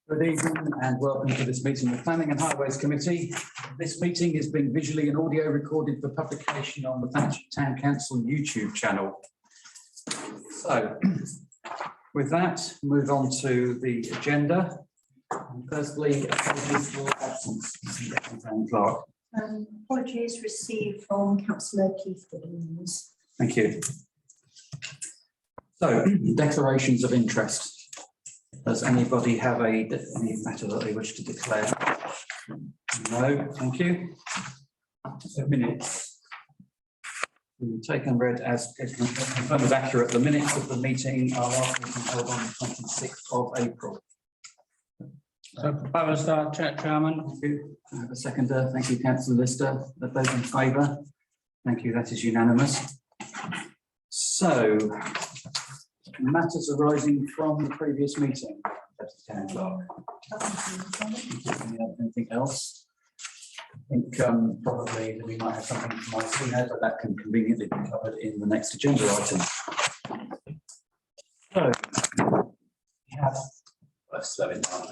Good evening and welcome to this meeting of the Planning and Highways Committee. This meeting is being visually and audio recorded for publication on the Thatcham Town Council YouTube channel. So, with that, move on to the agenda. Firstly, apologies for absence. Town Clerk. Apologies received from Councillor Keith Gibbons. Thank you. So, declarations of interest. Does anybody have any matter that they wish to declare? No, thank you. So minutes. Take and read as confirmed as accurate. The minutes of the meeting are last meeting held on the 26th of April. So proposed, Chairman. Thank you. I have a seconder. Thank you, Councillor Lister. Those in favour? Thank you. That is unanimous. So, matters arising from the previous meeting. That's the Town Clerk. Anything else? I think probably we might have something from Iceni, but that can conveniently be covered in the next agenda item. So, we have. Let's slow it down.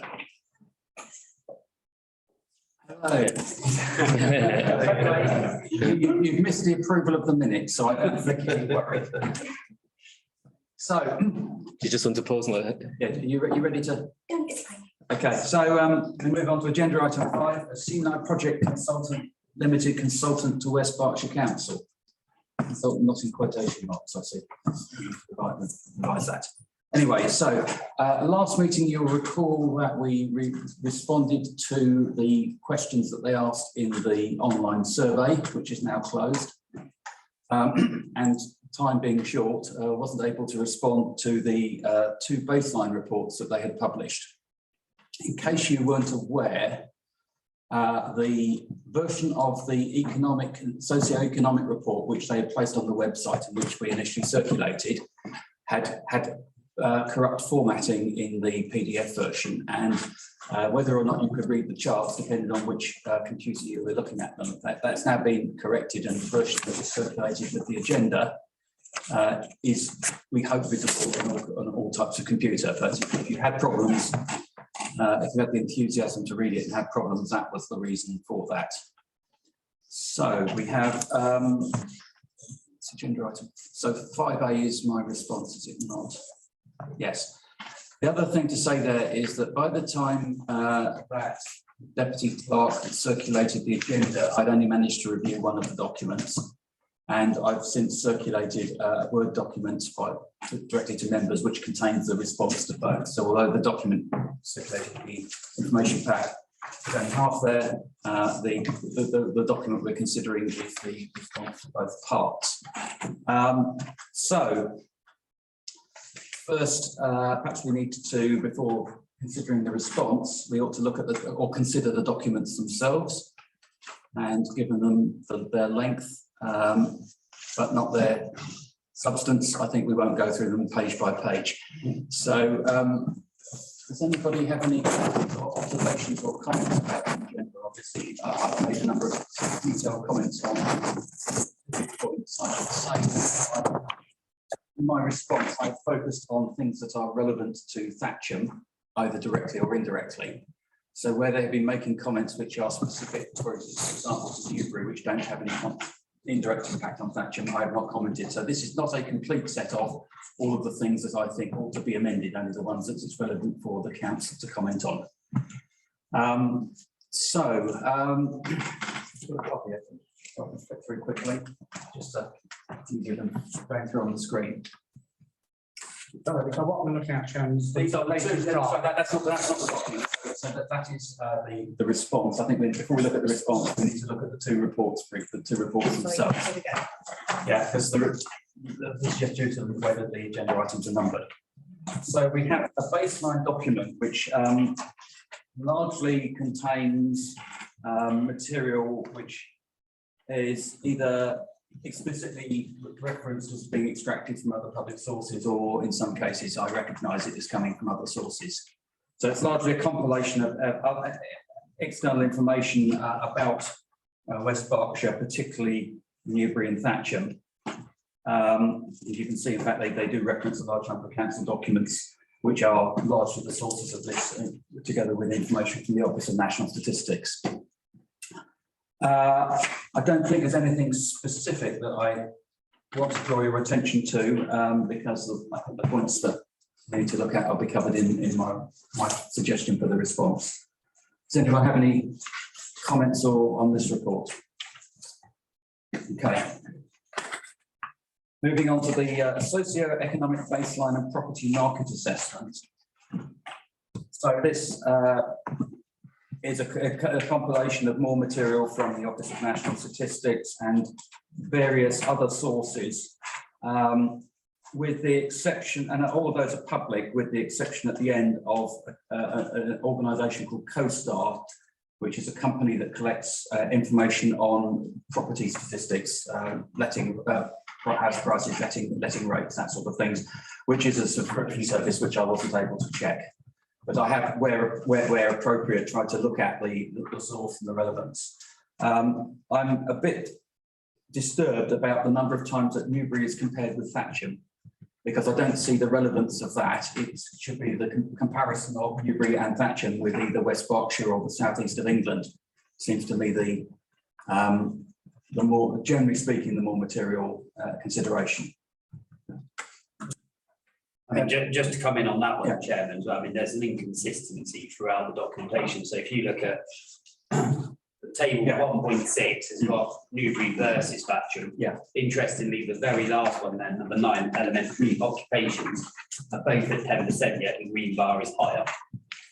Hello. You've missed the approval of the minutes, so I don't think you're worried. So, you just want to pause now? Yeah, you ready to? Okay, so we move on to agenda item 5, a Iceni project consultant, limited consultant to West Berkshire Council. Consultant not in quotation marks, I see. Revise that. Anyway, so last meeting you'll recall that we responded to the questions that they asked in the online survey, which is now closed. And time being short, wasn't able to respond to the 2 baseline reports that they had published. In case you weren't aware, the version of the socio-economic report, which they had placed on the website and which we initially circulated, had corrupt formatting in the PDF version, and whether or not you could read the charts depended on which computer you were looking at them. That's now been corrected, and the version that was circulated with the agenda is, we hope, visible on all types of computer. But if you had problems, if you had the enthusiasm to read it and had problems, that was the reason for that. So we have agenda item. So 5A is my response, is it not? Yes. The other thing to say there is that by the time that Deputy Clerk circulated the agenda, I'd only managed to review one of the documents, and I've since circulated a Word document directly to members, which contains the response to both. So although the document circulated the information pack, is only half there, the document we're considering is the response to both parts. So first, perhaps we need to, before considering the response, we ought to look at or consider the documents themselves, and given them their length, but not their substance, I think we won't go through them page by page. So, does anybody have any observations or comments about the agenda? Obviously, I've made a number of detailed comments on points. I should say, in my response, I've focused on things that are relevant to Thatcham, either directly or indirectly. So where they've been making comments which are specific, for example, to Newbury, which don't have any indirect impact on Thatcham, I have not commented. So this is not a complete set of all of the things that I think ought to be amended, only the ones that it's relevant for the council to comment on. I'll flip through quickly, just to easier than going through on the screen. So what we're looking at, Chairman, is These are that's not the document. So that is the response. I think before we look at the response, we need to look at the 2 reports, themselves. Yeah, because this is just due to the way that the agenda items are numbered. So we have a baseline document which largely contains material which is either explicitly referenced as being extracted from other public sources, or in some cases I recognise it as coming from other sources. So it's largely a compilation of external information about West Berkshire, particularly Newbury and Thatcham, As you can see, in fact, they do reference a large number of council documents, which are largely the sources of this, together with information from the Office of National Statistics. I don't think there's anything specific that I want to draw your attention to, because I think the points that we need to look at will be covered in my suggestion for the response. Does anyone have any comments on this report? Okay. Moving on to the socio-economic baseline and property market assessment. So this is a compilation of more material from the Office of National Statistics and various other sources, with the exception, and all of those are public, with the exception at the end of an organisation called CoStar, which is a company that collects information on property statistics, letting, house prices, letting rates, that sort of things, which is a subscription service which I wasn't able to check. But I have, where appropriate, tried to look at the source and the relevance. I'm a bit disturbed about the number of times that Newbury is compared with Thatcham, because I don't see the relevance of that. It should be the comparison of Newbury and Thatcham with either West Berkshire or the southeast of England. Seems to me the more, generally speaking, the more material consideration. I mean, just to come in on that one, Chairman, I mean, there's an inconsistency throughout the documentation. So if you look at the table 1.6 has got Newbury versus Thatcham. Yeah. Interestingly, the very last one then, number 9, elementary occupations, are both at 10%, yet the green bar is higher.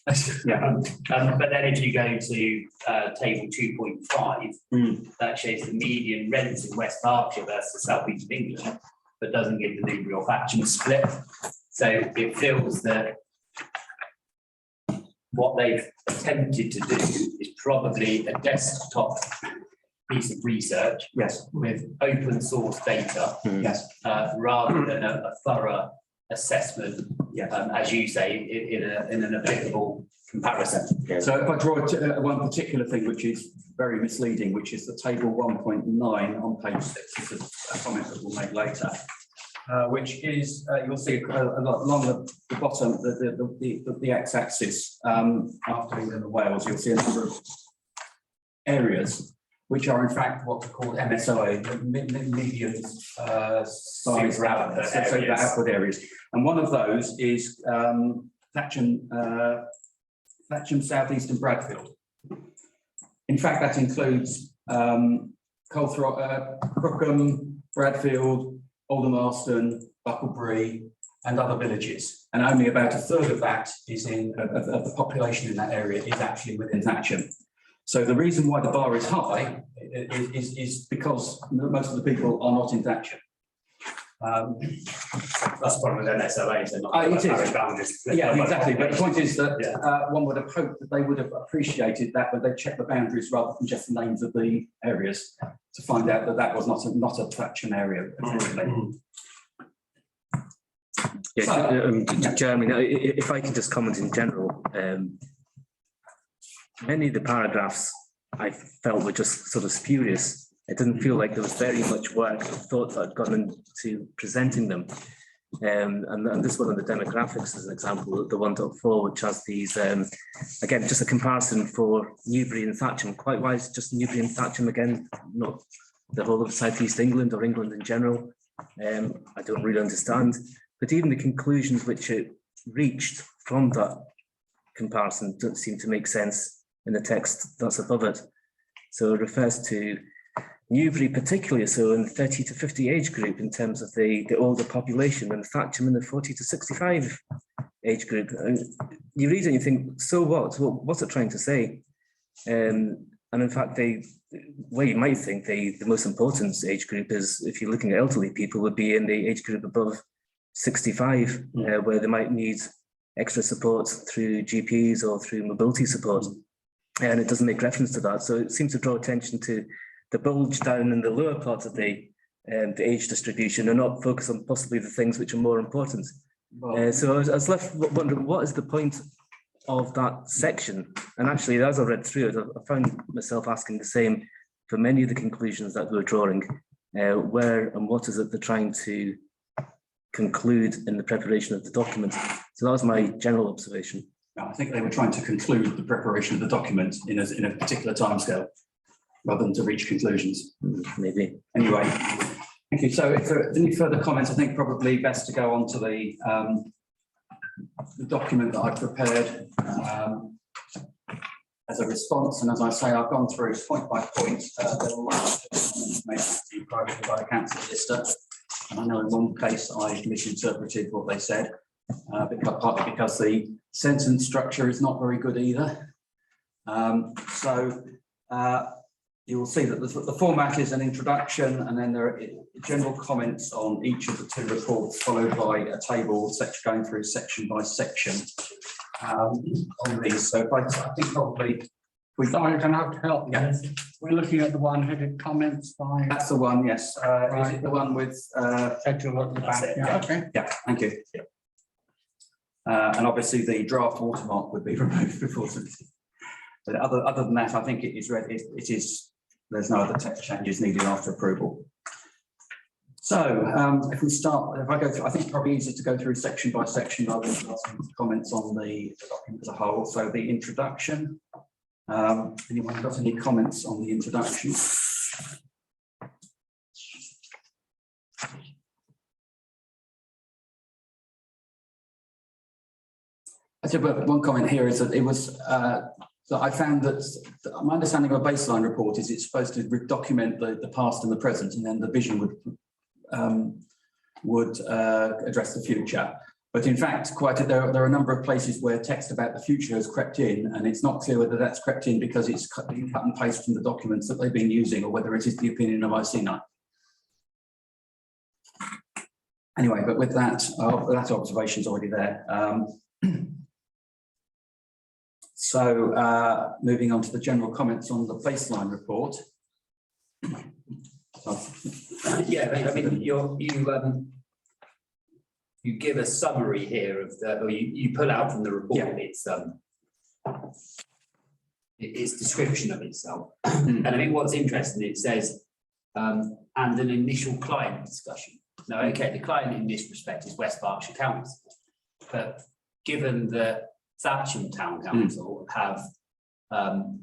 But then if you go to table 2.5, that shows the median rents in West Berkshire versus the south east of England, but doesn't give the Newbury or Thatcham split. So it feels that what they've attempted to do is probably a desktop piece of research, yes, with open source data, yes, rather than a thorough assessment, yes. As you say, in an applicable comparison. So if I draw one particular thing which is very misleading, which is the table 1.9 on page 6, is a comment that we'll make later. Which is, you'll see along the bottom, the x-axis, after England and Wales, you'll see a number of areas which are in fact what are called MSOA, medium size output areas. And one of those is Thatcham, South East and Bradfield. In fact, that includes Crookham, Bradfield, Aldermaston, Bucklebury, and other villages, and only about a third of that is of the population in that area is actually within Thatcham. So the reason why the bar is high is because most of the people are not in Thatcham. That's part of an SLA, so not it is. Yeah, exactly. But the point is that one would have hoped that they would have appreciated that, but they checked the boundaries rather than just the names of the areas to find out that that was not a Thatcham area. Jeremy, if I can just comment in general, many of the paragraphs I felt were just sort of spurious. It didn't feel like there was very much work or thought that had gone into presenting them. And this one of the demographics is an example of the 1.4, which has these, again, just a comparison for Newbury and Thatcham. Quite why it's just Newbury and Thatcham again, not the whole of South East England or England in general. I don't really understand. But even the conclusions which it reached from that comparison don't seem to make sense in the text that's above it. So it refers to Newbury particularly so in the 30 to 50 age group in terms of the older population, and Thatcham in the 40 to 65 age group. And you read it and you think, so what? What's it trying to say? And in fact, where you might think the most important age group is, if you're looking at elderly people, would be in the age group above 65, where they might need extra support through GPs or through mobility support. And it doesn't make reference to that. So it seems to draw attention to the bulge down in the lower part of the age distribution and not focus on possibly the things which are more important. So I was left wondering, what is the point of that section? And actually, as I read through it, I found myself asking the same for many of the conclusions that we were drawing. where and what is it they're trying to conclude in the preparation of the document. So that was my general observation. I think they were trying to conclude the preparation of the document in a particular timescale, rather than to reach conclusions. Maybe. Anyway, thank you. So if there are any further comments, I think probably best to go on to the document that I prepared as a response. And as I say, I've gone through point by point. There were made privately by the council solicitor. And I know in one case I misinterpreted what they said, partly because the sentence structure is not very good either. You will see that the format is an introduction, and then there are general comments on each of the two reports, followed by a table going through section by section on these. So I think probably Sorry, I'm going to have to help you. Yeah. We're looking at the one headed comments by. That's the one, yes. Is it the one with Schedule at the back. Yeah, okay. yeah, thank you. And obviously the draft watermark would be removed before. But other than that, I think it is ready. It is. There's no other text changes needed after approval. So if we start, if I go through, I think it's probably easier to go through section by section rather than some comments on the document as a whole. So the introduction. Anyone got any comments on the introduction? I said, well, one comment here is that it was that I found that my understanding of a baseline report is it's supposed to document the past and the present, and then the vision would address the future. But in fact, there are a number of places where text about the future has crept in, and it's not clear whether that's crept in because it's been cut and pasted from the documents that they've been using, or whether it is the opinion of Iceni. Anyway, but with that, that observation is already there. So moving on to the general comments on the baseline report. Yeah, I mean, you give a summary here of the, or you pull out from the report, Yeah. Its description of itself. And I mean, what's interesting, it says, and an initial client discussion. Now, okay, the client in this respect is West Berkshire Council, but given that Thatcham Town Council have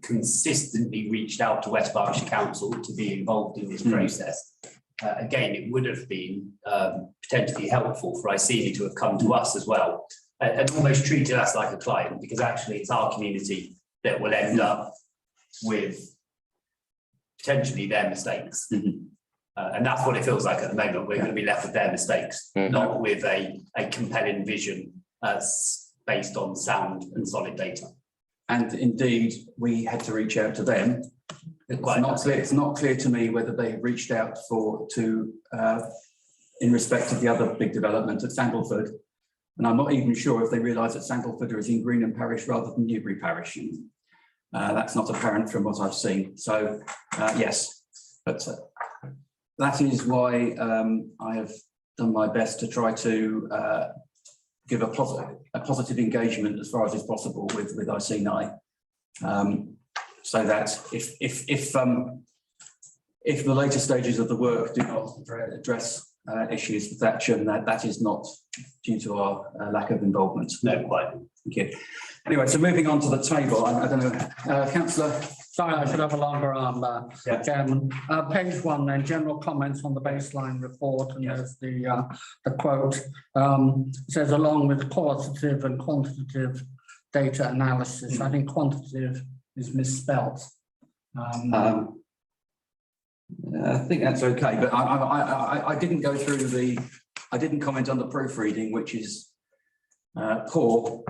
consistently reached out to West Berkshire Council to be involved in this process, again, it would have been potentially helpful for Iceni to have come to us as well and almost treated us like a client, because actually it's our community that will end up with potentially their mistakes. And that's what it feels like at the moment. We're going to be left with their mistakes, not with a compelling vision based on sound and solid data. And indeed, we had to reach out to them. It's not clear to me whether they reached out in respect of the other big development at Sandalford. And I'm not even sure if they realise that Sandalford is in Greenham Parish rather than Newbury Parish. That's not apparent from what I've seen. So yes, but that is why I have done my best to try to give a positive engagement as far as is possible with Iceni. So that if the later stages of the work do not address issues with Thatcham, that is not due to our lack of involvement. No, quite. Thank you. Anyway, so moving on to the table, I don't know, Councillor. Sorry, I should have a longer arm, Yeah. Chairman. Page 1, then, general comments on the baseline report, and there's the quote. It says, along with qualitative and quantitative data analysis. I think quantitative is misspelt. I think that's okay, but I didn't go through I didn't comment on the proofreading, which is poor.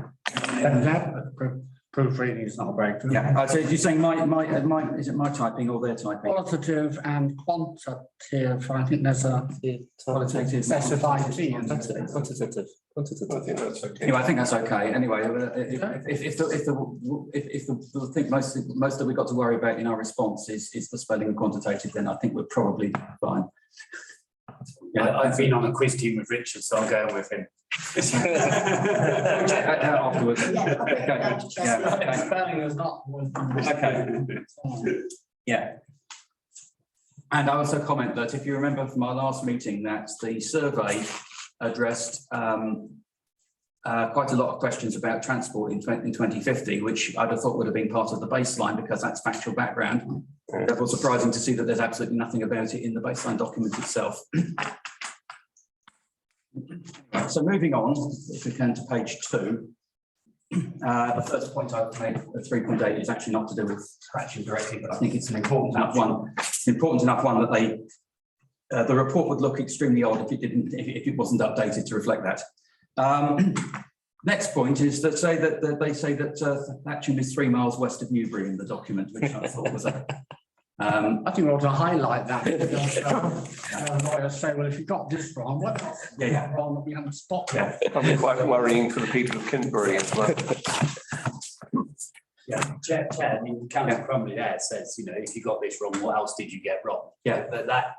Proofreading is not very good. Yeah, so you're saying is it my typing or their typing? Qualitative and quantitative, I think there's a Qualitative. specified T. Quantitative. I think that's okay. Anyway, I think that's okay. Anyway, if the thing most that we've got to worry about in our response is the spelling of quantitative, then I think we're probably fine. Yeah, I've been on a quiz team with Richard, so I'll go with him. Afterwards. Yeah. Okay. Yeah. Okay. Spelling is not. Okay. Yeah. And I also comment that if you remember from our last meeting that the survey addressed quite a lot of questions about transport in 2050, which I'd have thought would have been part of the baseline because that's factual background. Therefore, surprising to see that there's absolutely nothing about it in the baseline document itself. So moving on, if we can, to page 2. The first point I've made at 3.8 is actually not to do with scratching directly, but I think it's an important enough one. It's an important enough one that they, the report would look extremely odd if it wasn't updated to reflect that. Next point is that they say that Thatcham is 3 miles west of Newbury in the document, which I thought was a. I think we ought to highlight that. Lawyers say, well, if you got this wrong, what else? Yeah. Wrong that we haven't stopped. Yeah. Probably quite worrying for the people of Kinbury as well. Yeah, Chair, I mean, Councillor Crumley there says, you know, if you got this wrong, what else did you get wrong? Yeah. But that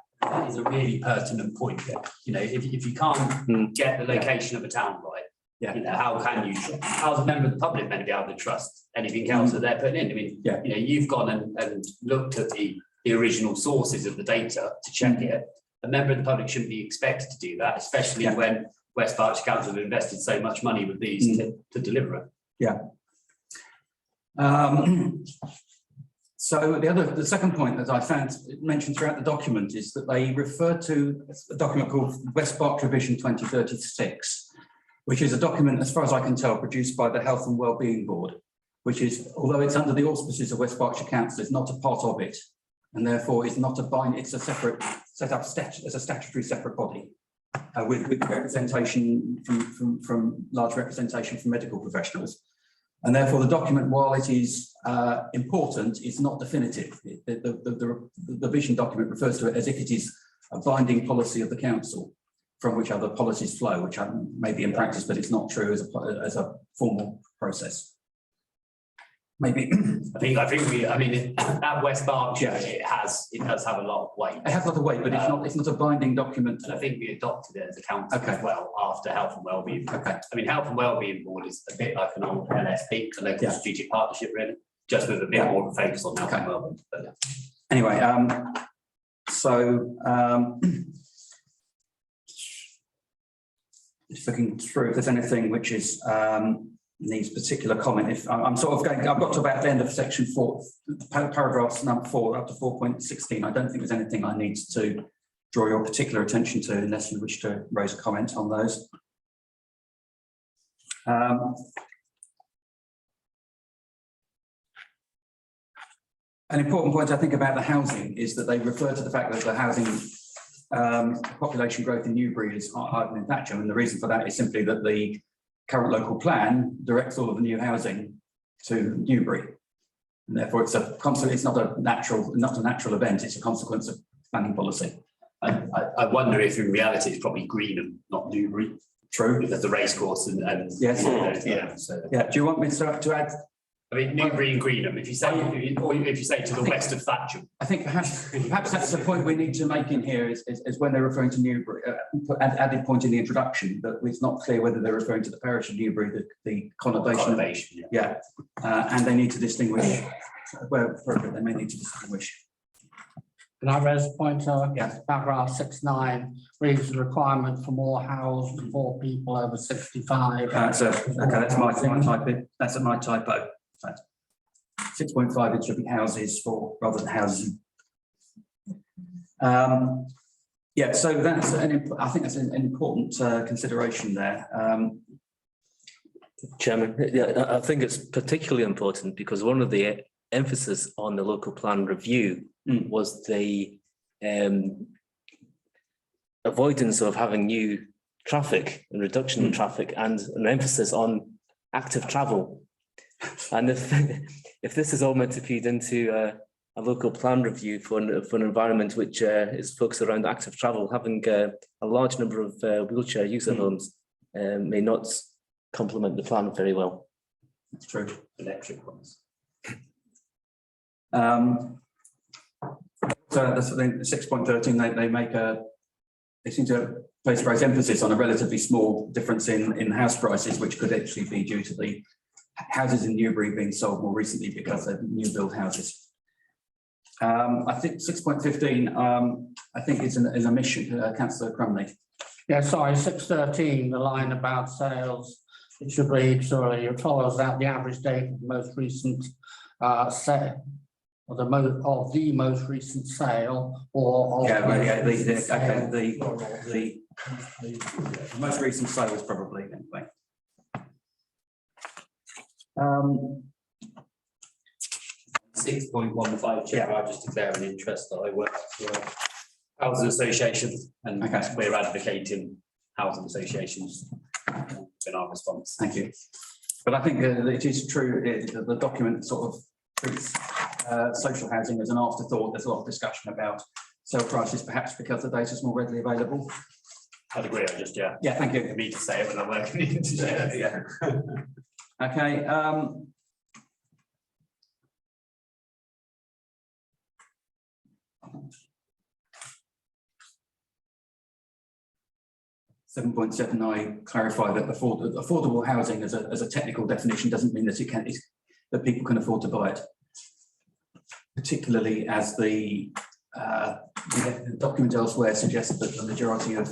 is a really pertinent point. You know, if you can't get the location of a town right, Yeah. you know, how can you, how's a member of the public meant to be able to trust anything else that they're putting in? I mean, Yeah. you know, you've gone and looked at the original sources of the data to check it. A member of the public shouldn't be expected to do that, especially Yeah. when West Berkshire Council have invested so much money with these to deliver it. So the second point that I found mentioned throughout the document is that they refer to a document called West Berkshire Vision 2036, which is a document, as far as I can tell, produced by the Health and Wellbeing Board, which is, although it's under the auspices of West Berkshire Council, is not a part of it, and therefore is not a bind. It's a separate, set up as a statutory separate body with representation from large representation from medical professionals. And therefore, the document, while it is important, is not definitive. The vision document refers to it as if it is a binding policy of the council, from which other policies flow, which may be in practice, but it's not true as a formal process. Maybe. I mean, at West Berkshire, it does have a lot of weight. It has a lot of weight, but it's not a binding document. And I think we adopted it as a council Okay. as well after Health and Wellbeing. Okay. I mean, Health and Wellbeing Board is a bit like an old LSP, the local Yeah. strategic partnership, really, just with a bit more of a focus on health and wellbeing. But Anyway, just looking through if there's anything which is needs particular comment. If I'm sort of going, I've got to about the end of section 4, paragraphs number 4 up to 4.16. I don't think there's anything I need to draw your particular attention to unless you wish to raise a comment on those. An important point I think about the housing is that they refer to the fact that the housing population growth in Newbury is higher than in Thatcham, and the reason for that is simply that the current local plan directs all of the new housing to Newbury, and therefore it's not a natural event. It's a consequence of planning policy. I wonder if in reality it's probably Greenham, not Newbury. True. Because the racecourse and Yes. yeah. So Yeah. Do you want me to add? I mean, Newbury and Greenham. If you say to the west of Thatcham, I think perhaps that's the point we need to make in here is when they're referring to Newbury, added point in the introduction, that it's not clear whether they're referring to the parish of Newbury, the connotation. Yeah. And they need to distinguish where appropriate, they may need to distinguish. Can I raise a point? Yeah. Paragraph 6.9 reads the requirement for more housed for people over 65. That's my typo. That's my typo. 6.5, it should be houses for rather than houses. Yeah, so that's I think that's an important consideration there. Chairman, yeah, I think it's particularly important because one of the emphasis on the local plan review was the avoidance of having new traffic and reduction in traffic, and an emphasis on active travel. And if this is all meant to feed into a local plan review for an environment which is focused around active travel, having a large number of wheelchair user homes may not complement the plan very well. That's true. electric ones. So that's the 6.13. They seem to place great emphasis on a relatively small difference in house prices, which could actually be due to the houses in Newbury being sold more recently because they're new build houses. I think 6.15, I think is an omission, councillor Crumley. Yeah, sorry, 6.13, the line about sales, it should read, surely, it follows out the average date of the most recent sale, or the most recent sale, or. Yeah, well, yeah, the the most recent sale was probably anyway. 6.15, Chair, I just declare an interest that I work for a housing association, and Okay. we're advocating housing associations in our response. Thank you. But I think it is true, the document sort of treats social housing as an afterthought. There's a lot of discussion about sale prices, perhaps because the data is more readily available. I'd agree, I just, yeah. Yeah, thank you. For me to say it when I'm working in the Yeah. Okay. 7.7, I clarify that affordable housing as a technical definition doesn't mean that that people can afford to buy it. Particularly as the document elsewhere suggests that the majority of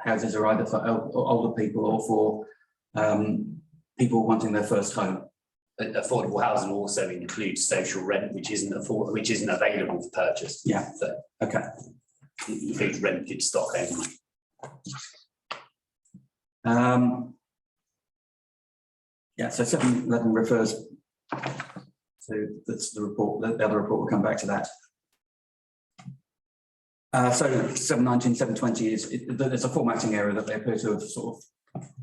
houses are either for older people or for people wanting their first home. affordable housing also includes social rent, which isn't available for purchase. Yeah. So Okay. it includes rented stock only. Yeah, so 7.11 refers to that's the report. The other report will come back to that. So 7.19, 7.20 is there's a formatting error that they appear to have sort of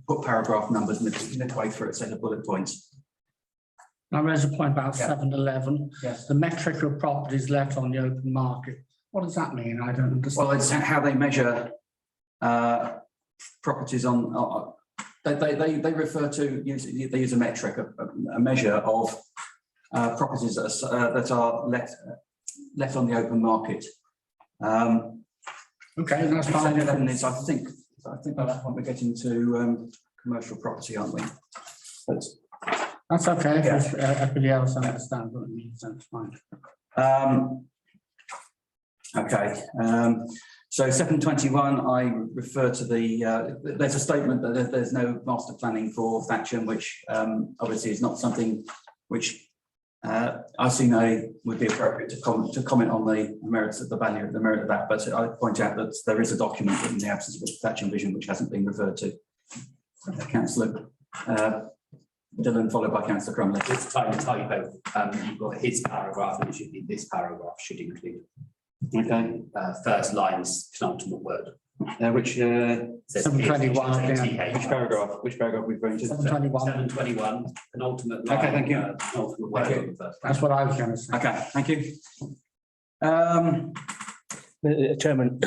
put paragraph numbers midway through a set of bullet points. Now, there's a point about Yeah. 7.11. Yes. The metric of properties let on the open market. What does that mean? I don't understand. Well, it's how they measure properties on. They refer to they use a metric, a measure of properties that are let on the open market. Okay, that's fine. 7.11 is, I think by that point we're getting to commercial property, aren't we? But, That's okay. Yeah. If everybody else understands what it means, that's fine. okay. So 7.21, I refer to there's a statement that there's no master planning for Thatcham, which obviously is not something which Iceni would be appropriate to comment on the merits of the merit of that. But I point out that there is a document in the absence of a Thatcham vision which hasn't been referred to. Councillor Dillon, followed by Councillor Crumley. It's a tiny typo. You've got his paragraph, and it should be this paragraph should include. Okay. First line's penultimate word. Which 7.21, yeah. Which paragraph we're going to? 7.21. 7.21, penultimate line. Okay, thank you. Penultimate word Thank on the first. That's what I was going to say. Okay, thank you. Chairman,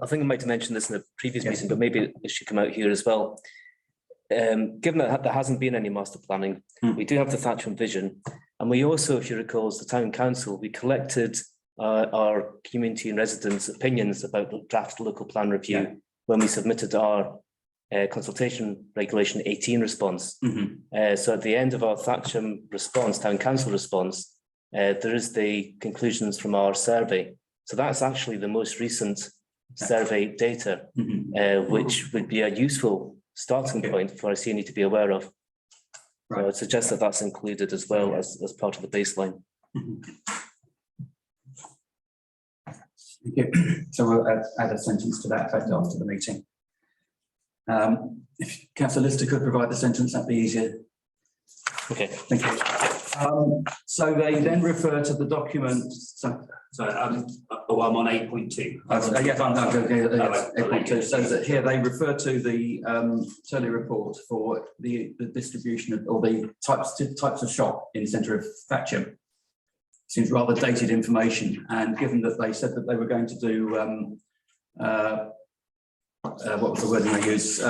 I think I might have mentioned this in the previous meeting, but maybe it should come out here as well. Given that there hasn't been any master planning, we do have the Thatcham vision, and we also, if you recall, as the town council, we collected our community and residents' opinions about the draft local plan review when we submitted our consultation regulation 18 response. So at the end of our Thatcham response, town council response, there is the conclusions from our survey. So that's actually the most recent survey data, which would be a useful starting point for Iceni to be aware of. Right. So I would suggest that that's included as well as part of the baseline. Thank you. So we'll add a sentence to that effect after the meeting. If Councillor Lister could provide the sentence, that'd be easier. Okay. Thank you. So they then refer to the document. So I'm on 8.2. Yes, I'm 8.2. So that here they refer to the Turley report for the distribution of, or the types of shop in the centre of Thatcham. Seems rather dated information, and given that they said that they were going to do what was the wording they used?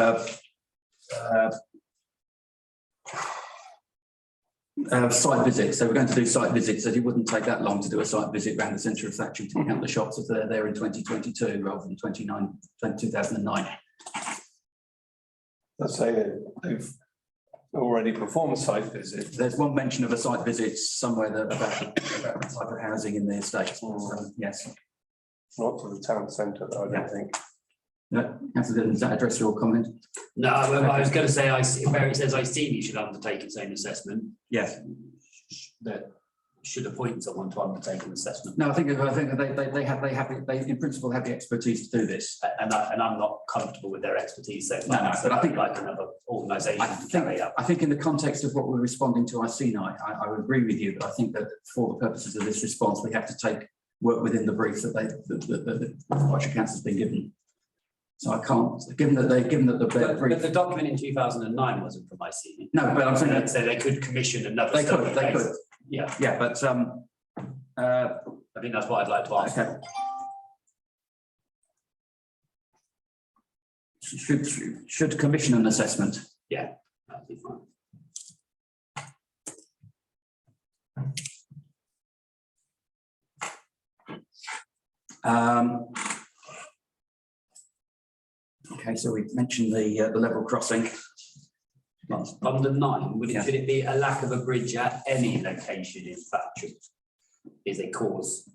Site visits. They were going to do site visits, that it wouldn't take that long to do a site visit around the centre of Thatcham to count the shops if they're there in 2022 rather than 2009. That's saying they've already performed a site visit. There's one mention of a site visit somewhere about the type of housing in the estate. So, yes. Not to the town centre, though, I don't think. No, Councillor Dillon, does that address your comment? No, I was going to say, where it says Iceni should undertake its own assessment, Yes. that should appoint someone to undertake an assessment. No, I think they in principle have the expertise to do this. And I'm not comfortable with their expertise so No, far. no, So but I think- like another organisation to carry out. I think in the context of what we're responding to Iceni, I would agree with you, but I think that for the purposes of this response, we have to work within the brief that the Berkshire Council has been given. So I can't, given that the But brief. the document in 2009 wasn't from Iceni. No, but I'm saying that So they could commission another. they study could, they based- could. Yeah, Yeah, but I think that's what I'd like to ask. okay. Should commission an assessment. That'd be fine. Okay, so we mentioned the level crossing. Under 9, Yeah. should it be a lack of a bridge at any location in Thatcham is a cause?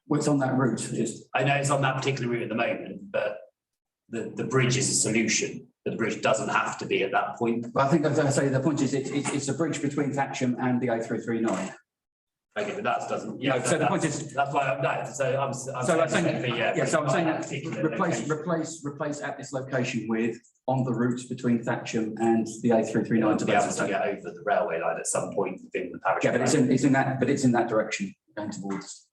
What's on that route? Just I know it's on that particular route at the moment, but the bridge is a solution. The bridge doesn't have to be at that point. I think, as I say, the point is it's a bridge between Thatcham and the A339. Okay, but that doesn't, No, so the point is- that's why I'm, no, so I'm So I'm saying, yeah. so I'm saying that particular replace location. at this location with on the route between Thatcham and the A339 to To be able to Basingstoke. get over the railway line at some point within the parish. Yeah, but it's in that direction, going towards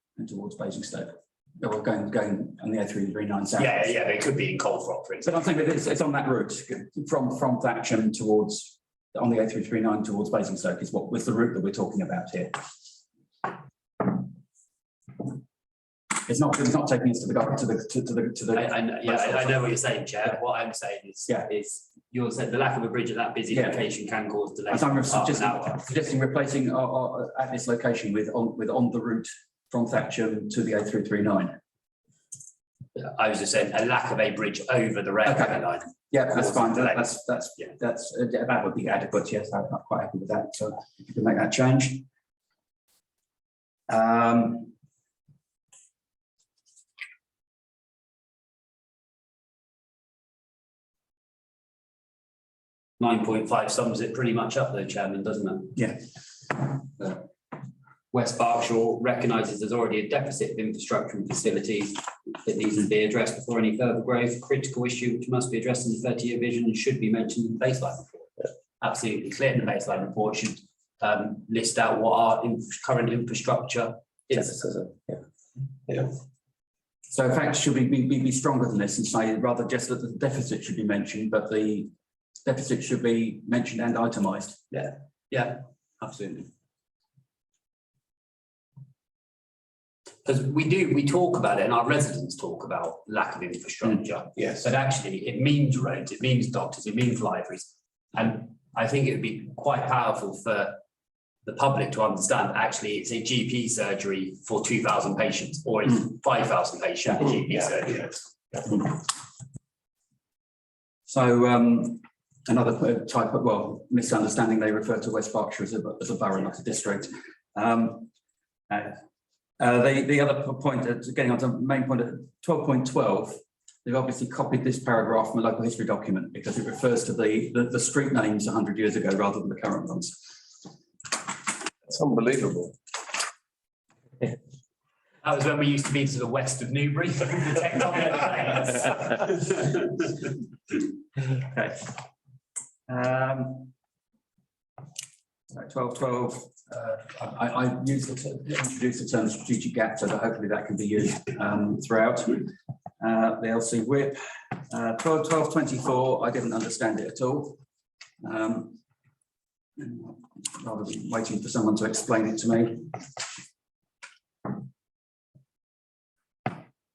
Basingstoke. Or going on the A339 south. Yeah, but it could be in Colfrop, for But example. I'm saying that it's on that route from Thatcham towards, on the A339 towards Basingstoke is what was the route that we're talking about here. It's not taking us to the. I know what you're saying, Chair. What I'm saying is, Yeah. you're saying the lack of a bridge at that busy Yeah. location can cause delays. As I'm of half an hour. suggesting replacing at this location with on the route from Thatcham to the A339. I was just saying a lack of a bridge over the railway Okay. line. Yeah, that's fine. Delays. Yeah. That would be adequate. Yes, I'm quite happy with that. So if you can make that change. 9.5 sums it pretty much up though, Chairman, doesn't it? Yeah. West Berkshire recognises there's already a deficit of infrastructure and facilities that needs to be addressed before any further growth. Critical issue which must be addressed in the 30-year vision and should be mentioned in the baseline report. Absolutely clear in the baseline report should list out what our current infrastructure is. So in fact, should we be stronger than this and say rather just that the deficit should be mentioned, but the deficit should be mentioned and itemised? Yeah, absolutely. Because we talk about it and our residents talk about lack of infrastructure. Yes. But actually it means roads, it means doctors, it means libraries. And I think it would be quite powerful for the public to understand that actually it's a GP surgery for 2,000 patients or it's 5,000 patient GP surgery. So another type of, misunderstanding, they refer to West Berkshire as a borough, not a district. The other point, getting on to the main point at 12.12, they've obviously copied this paragraph from a local history document because it refers to the street names 100 years ago rather than the current ones. It's unbelievable. That was when we used to be to the west of Newbury. The Okay. 12.12. I introduced the term strategic gap, so that hopefully that can be used throughout. The LC whip. 12.24. I didn't understand it at all. Rather than waiting for someone to explain it to me.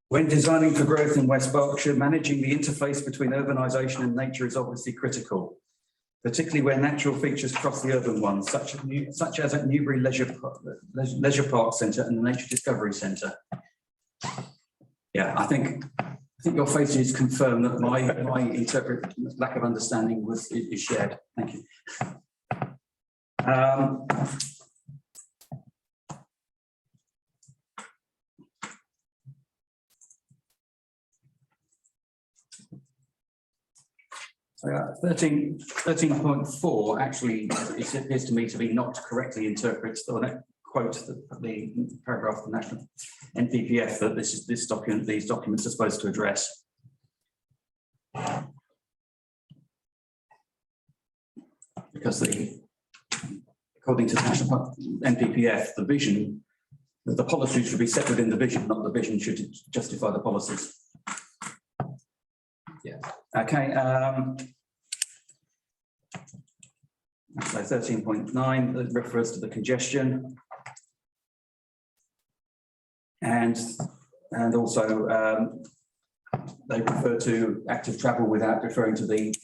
When designing for growth in West Berkshire, managing the interface between urbanisation and nature is obviously critical, particularly where natural features cross the urban ones, such as at Newbury Leisure Park Centre and the Nature Discovery Centre. Yeah, I think think your faces confirm that my lack of understanding is shared. Thank you. So 13.4 actually it appears to me to be not correctly interpreted, or that quote the paragraph of the National NPPF that these documents are supposed to address. Because according to the National NPPF, the vision, the policy should be set within the vision, not the vision should justify the policies. Yeah. Okay. So 13.9 that refers to the congestion, and also they refer to active travel without referring to the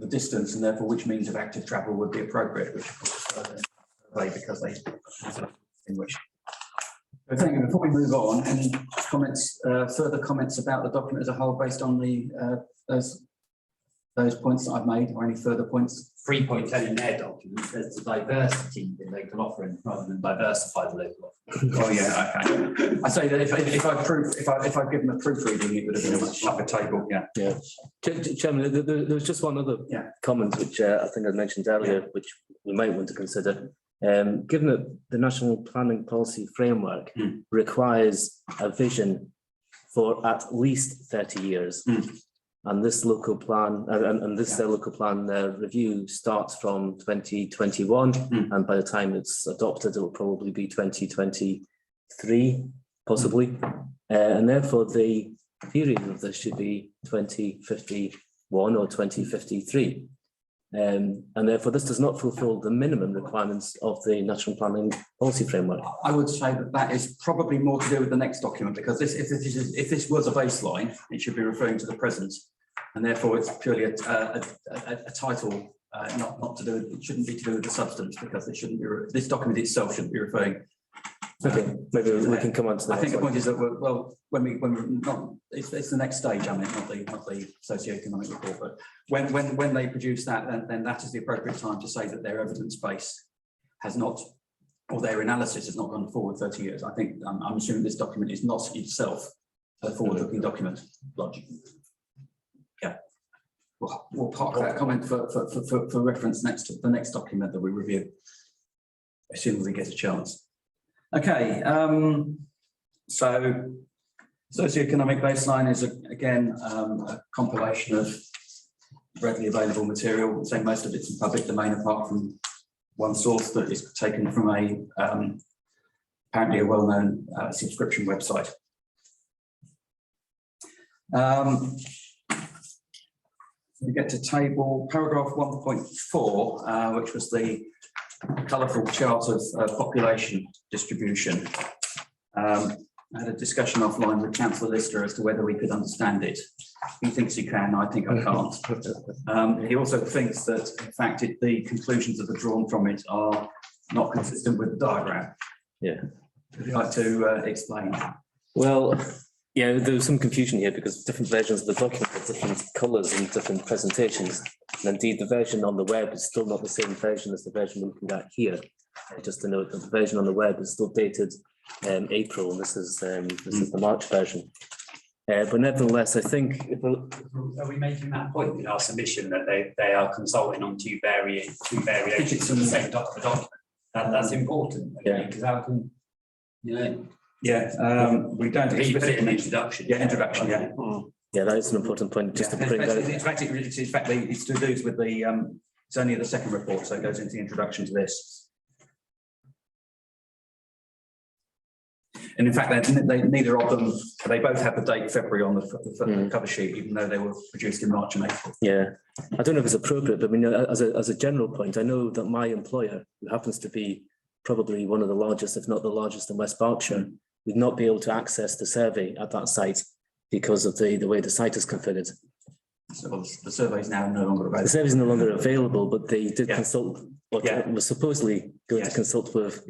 distance, and therefore which means of active travel would be appropriate, which because they distinguish. So thank you. Before we move on, any comments, further comments about the document as a whole based on the those points that I've made, or any further points? 3.10 in their document says the diversity in local offering rather than diversify the local offering. Oh yeah, okay. I say that if I'd given a proofreading, it would have been a much tougher table. Yeah. Yeah. Chairman, there was just one other comment which I think I mentioned earlier, which we might want to consider. Given that the National Planning Policy Framework requires a vision for at least 30 years. And this local plan local plan review starts from 2021, and by the time it's adopted, it will probably be 2023, possibly, and therefore the period of this should be 2051 or 2053, and therefore this does not fulfil the minimum requirements of the National Planning Policy Framework. I would say that is probably more to do with the next document, because if this was a baseline, it should be referring to the present, and therefore it's purely a title, not to do. It shouldn't be to do with the substance, because it shouldn't be. This document itself shouldn't be referring. Okay, maybe we can come on to that. I think the point is that when we're not, it's the next stage. I mean, not the socio-economic report, but when they produce that, then that is the appropriate time to say that their evidence base has not, or their analysis has not gone forward 30 years. I think I'm assuming this document is not itself a forward-looking document. Yeah, we'll park that comment for reference next to the next document that we review as soon as we get a chance. Okay, so socioeconomic baseline is again a compilation of readily available material. So most of it's in public domain, apart from one source that is taken from a apparently a well-known subscription website. We get to table paragraph 1.4, which was the colourful chart of population distribution. I had a discussion offline with Councillor Lister as to whether we could understand it. He thinks he can, I think I can't. He also thinks that, in fact, the conclusions that are drawn from it are not consistent with the diagram. Yeah. Would you like to explain? Well, yeah, there was some confusion here because different versions of the document have different colours and different presentations. And indeed, the version on the web is still not the same version as the version we're looking at here. Just to note that the version on the web is still dated April, and this is the March version. But nevertheless, I think are we making that point in our submission that they are consulting on two variations of the same document? That's important. Yeah. Because how can we don't You put it in the introduction. Yeah, introduction. Yeah. yeah, that is an important point. Just to bring that. In fact, it's to do with the. It's only the second report, so it goes into the introduction to this. And in fact, neither of them, they both have the date February on the cover sheet, even though they were produced in March and April. Yeah, I don't know if it's appropriate, but I mean, as a general point, I know that my employer, who happens to be probably one of the largest, if not the largest in West Berkshire, would not be able to access the survey at that site because of the way the site is configured. So the survey is now no longer available. The survey is no longer available, but they did consult, was supposedly going to consult with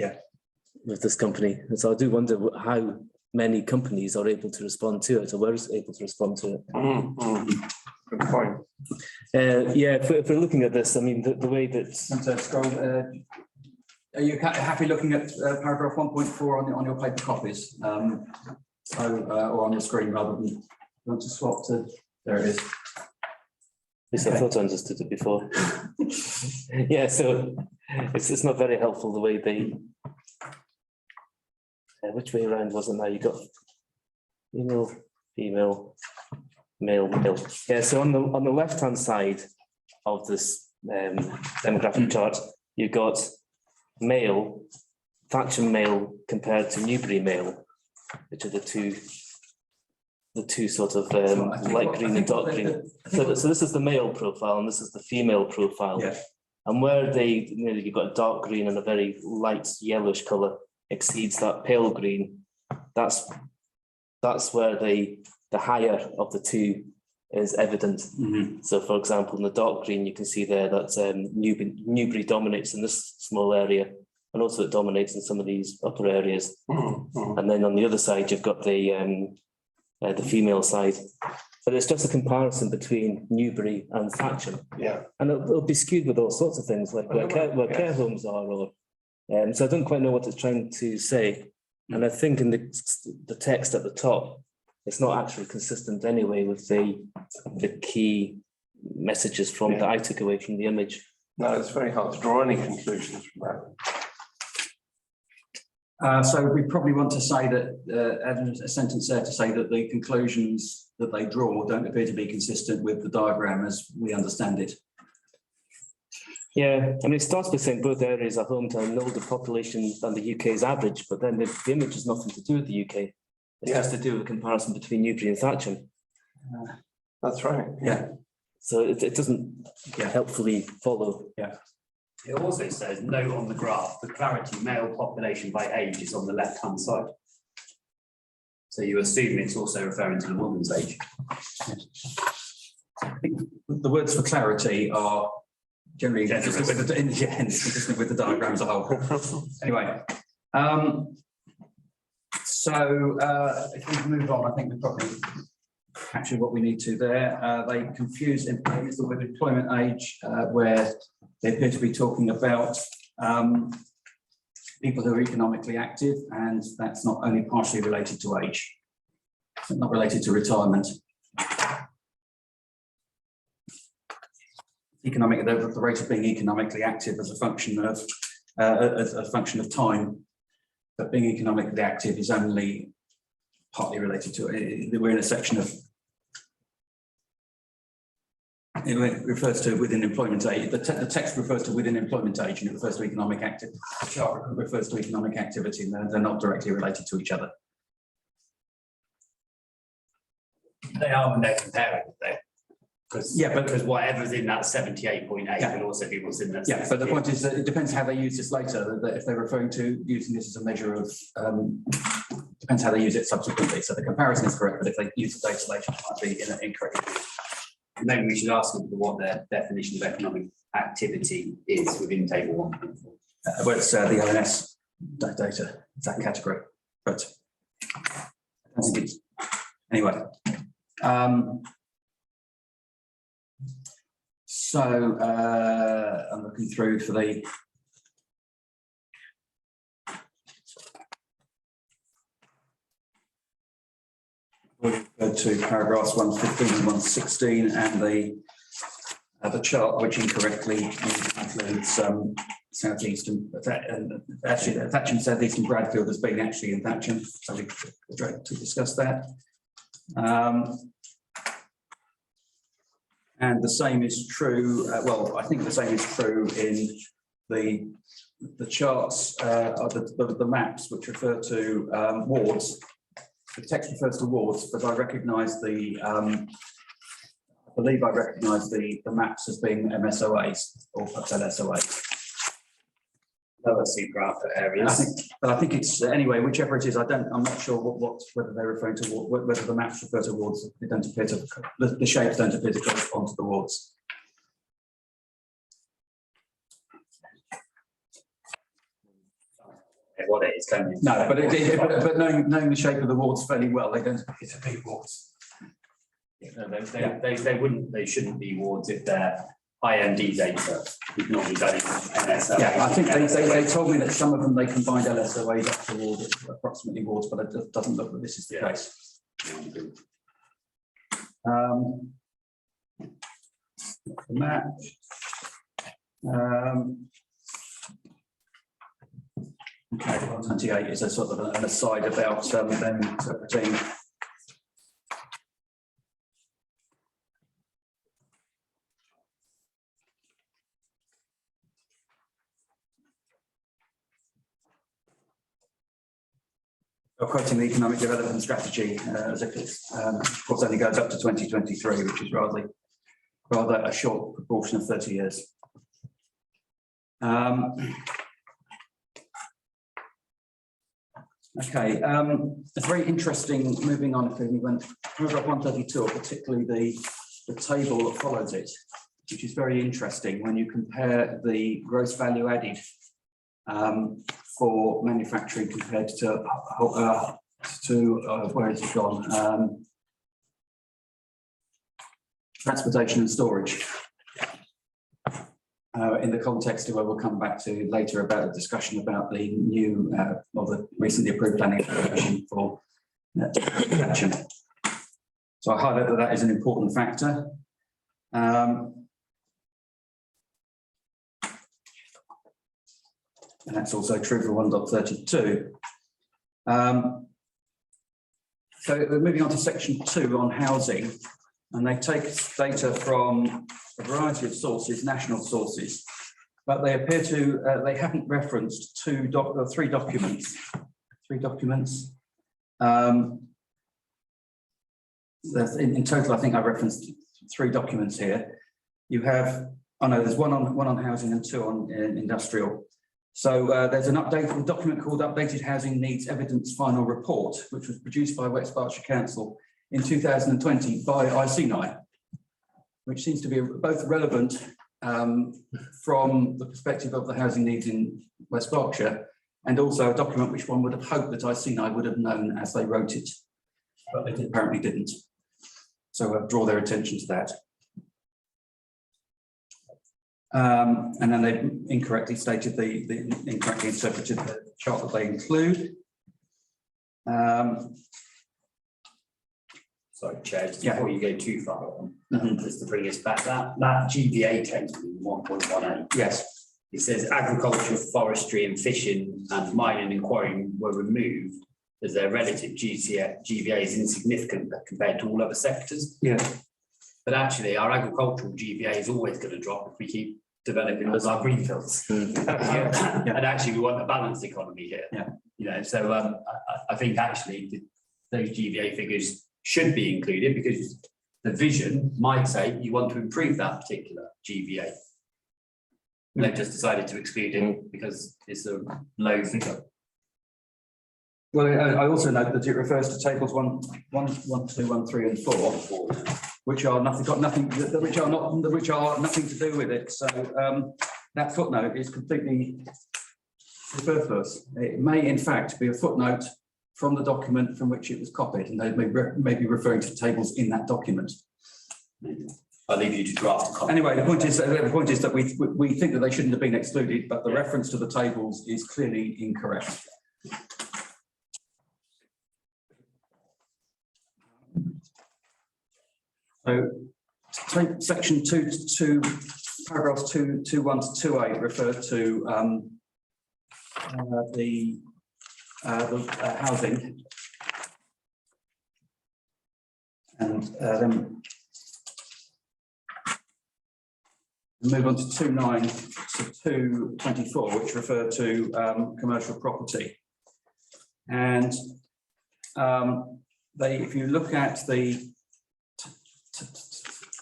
this company. And so I do wonder how many companies are able to respond to it, or were able to respond to it. Good point. Yeah, if we're looking at this, I mean, the way that So scroll, are you happy looking at paragraph 1.4 on your paper copies? Or on your screen rather than, you want to swap to, there it is. at least I thought I understood it before. Yeah, so it's not very helpful the way they. Which way around was it now? You got female, female, male, male. Yeah, so on the left-hand side of this demographic chart, you've got male, Thatcham male compared to Newbury male, which are the two sort of light green and dark green. So this is the male profile and this is the female profile. Yeah. And where you've got a dark green and a very light yellowish colour exceeds that pale green, that's where the higher of the two is evident. So for example, in the dark green, you can see there that Newbury dominates in this small area, and also it dominates in some of these upper areas. And then on the other side, you've got the female side. But it's just a comparison between Newbury and Thatcham. Yeah. And it'll be skewed with all sorts of things, like where care homes are, or so I don't quite know what it's trying to say. And I think in the text at the top, it's not actually consistent anyway with the key messages from that I took away from the image. No, it's very hard to draw any conclusions from that. So we probably want to say that, add a sentence there to say that the conclusions that they draw don't appear to be consistent with the diagram as we understand it. Yeah, I mean, it starts by saying both areas are home to an older population than the UK's average, but then the image has nothing to do with the UK. It's just to do with a comparison between Newbury and Thatcham. That's right. Yeah. So it doesn't helpfully follow. Yeah. It also says, note on the graph, the clarity male population by age is on the left-hand side. So you assume it's also referring to the woman's age. I think the words for clarity are generally consistent with the diagram as a whole. Anyway, so if we move on, I think we've probably captured what we need to there. They confuse employment with employment age, where they appear to be talking about people who are economically active, and that's not only partially related to age, it's not related to retirement. The rate of being economically active as a function of time, but being economically active is only partly related to it. We're in a section of, it refers to within employment age. The text refers to within employment age, and it refers to economic activity. The chart refers to economic activity, and they're not directly related to each other. They are when they're comparing it though. Because whatever's in that 78.8 will also be what's in that. Yeah, but the point is that it depends how they use this later, that if they're referring to using this as a measure of, depends how they use it subsequently. So the comparison is correct, but if they use the data later, it might be incorrect. Maybe we should ask them what their definition of economic activity is within table 1.4. Well, it's the ONS data, that category, but I think it's, anyway. So I'm looking through for the go to paragraphs 115 and 116, and the chart which incorrectly includes South East and actually Thatcham South East and Bradfield as being actually in Thatcham, so we to discuss that. And the same is true, well, I think the same is true in the charts, the maps which refer to wards. The text refers to wards, but I recognise I believe I recognise the maps as being MSOAs or perhaps LSOAs. Other super areas. I think it's anyway, whichever it is. I'm not sure whether they're referring to whether the maps refer to wards. They don't appear to. The shapes don't appear to correspond to the wards. what it is, can you? No, but knowing the shape of the wards fairly well, they don't, it's a big wards. No, they wouldn't, they shouldn't be wards if they're IMD data. We've normally done it in NSL. Yeah, I think they told me that some of them they combined LSOAs up to ward, approximately wards, but it doesn't look that this is the case. Match. Okay, 128 is a sort of an aside about them interpreting. Quoting the economic development strategy as of course only goes up to 2023, which is rather a short proportion of 30 years. Okay, it's very interesting, moving on, if we went paragraph 132, particularly the table that follows it, which is very interesting when you compare the gross value added for manufacturing compared to where has it gone? Transportation and storage. In the context of where we'll come back to later about a discussion about the new or the recently approved planning application for Thatcham. So I highlight that is an important factor. And that's also true for 1.32. So we're moving on to section 2 on housing, and they take data from a variety of sources, national sources, but they appear to, they haven't referenced three documents. In total, I think I referenced 3 documents here. You have, oh no, there's one on housing and 2 on industrial. So there's an updated document called Updated Housing Needs Evidence Final Report, which was produced by West Berkshire Council in 2020 by Iceni, which seems to be both relevant from the perspective of the housing needs in West Berkshire, and also a document which one would have hoped that Iceni would have known as they wrote it, but they apparently didn't. So I'll draw their attention to that. And then they incorrectly stated incorrectly interpreted the chart that they include. Sorry, Chair, just Yeah. before you go too far on, just to bring us back, that GVA table in 1.18. Yes. It says agriculture, forestry and fishing and mining and quarrying were removed as their relative GVA is insignificant compared to all other sectors. Yeah. But actually our agricultural GVA is always going to drop if we keep developing all our greenfields. Yeah. And actually we want a balanced economy here. Yeah. You know, so I think actually those GVA figures should be included because the vision might say you want to improve that particular GVA. And they've just decided to exclude it because it's a low figure. Well, I also note that it refers to tables 1, 2, 1, 3, and 4, which are nothing to do with it. So that footnote is completely superfluous. It may, in fact, be a footnote from the document from which it was copied, and they may be referring to tables in that document. I'll leave you to draft a comment. Anyway, the point is that we think that they shouldn't have been excluded, but the reference to the tables is clearly incorrect. So, section 2, paragraphs 2.1 to 2.8 refer to the housing, and then move on to 2.9 to 2.24, which refer to commercial property. And if you look at the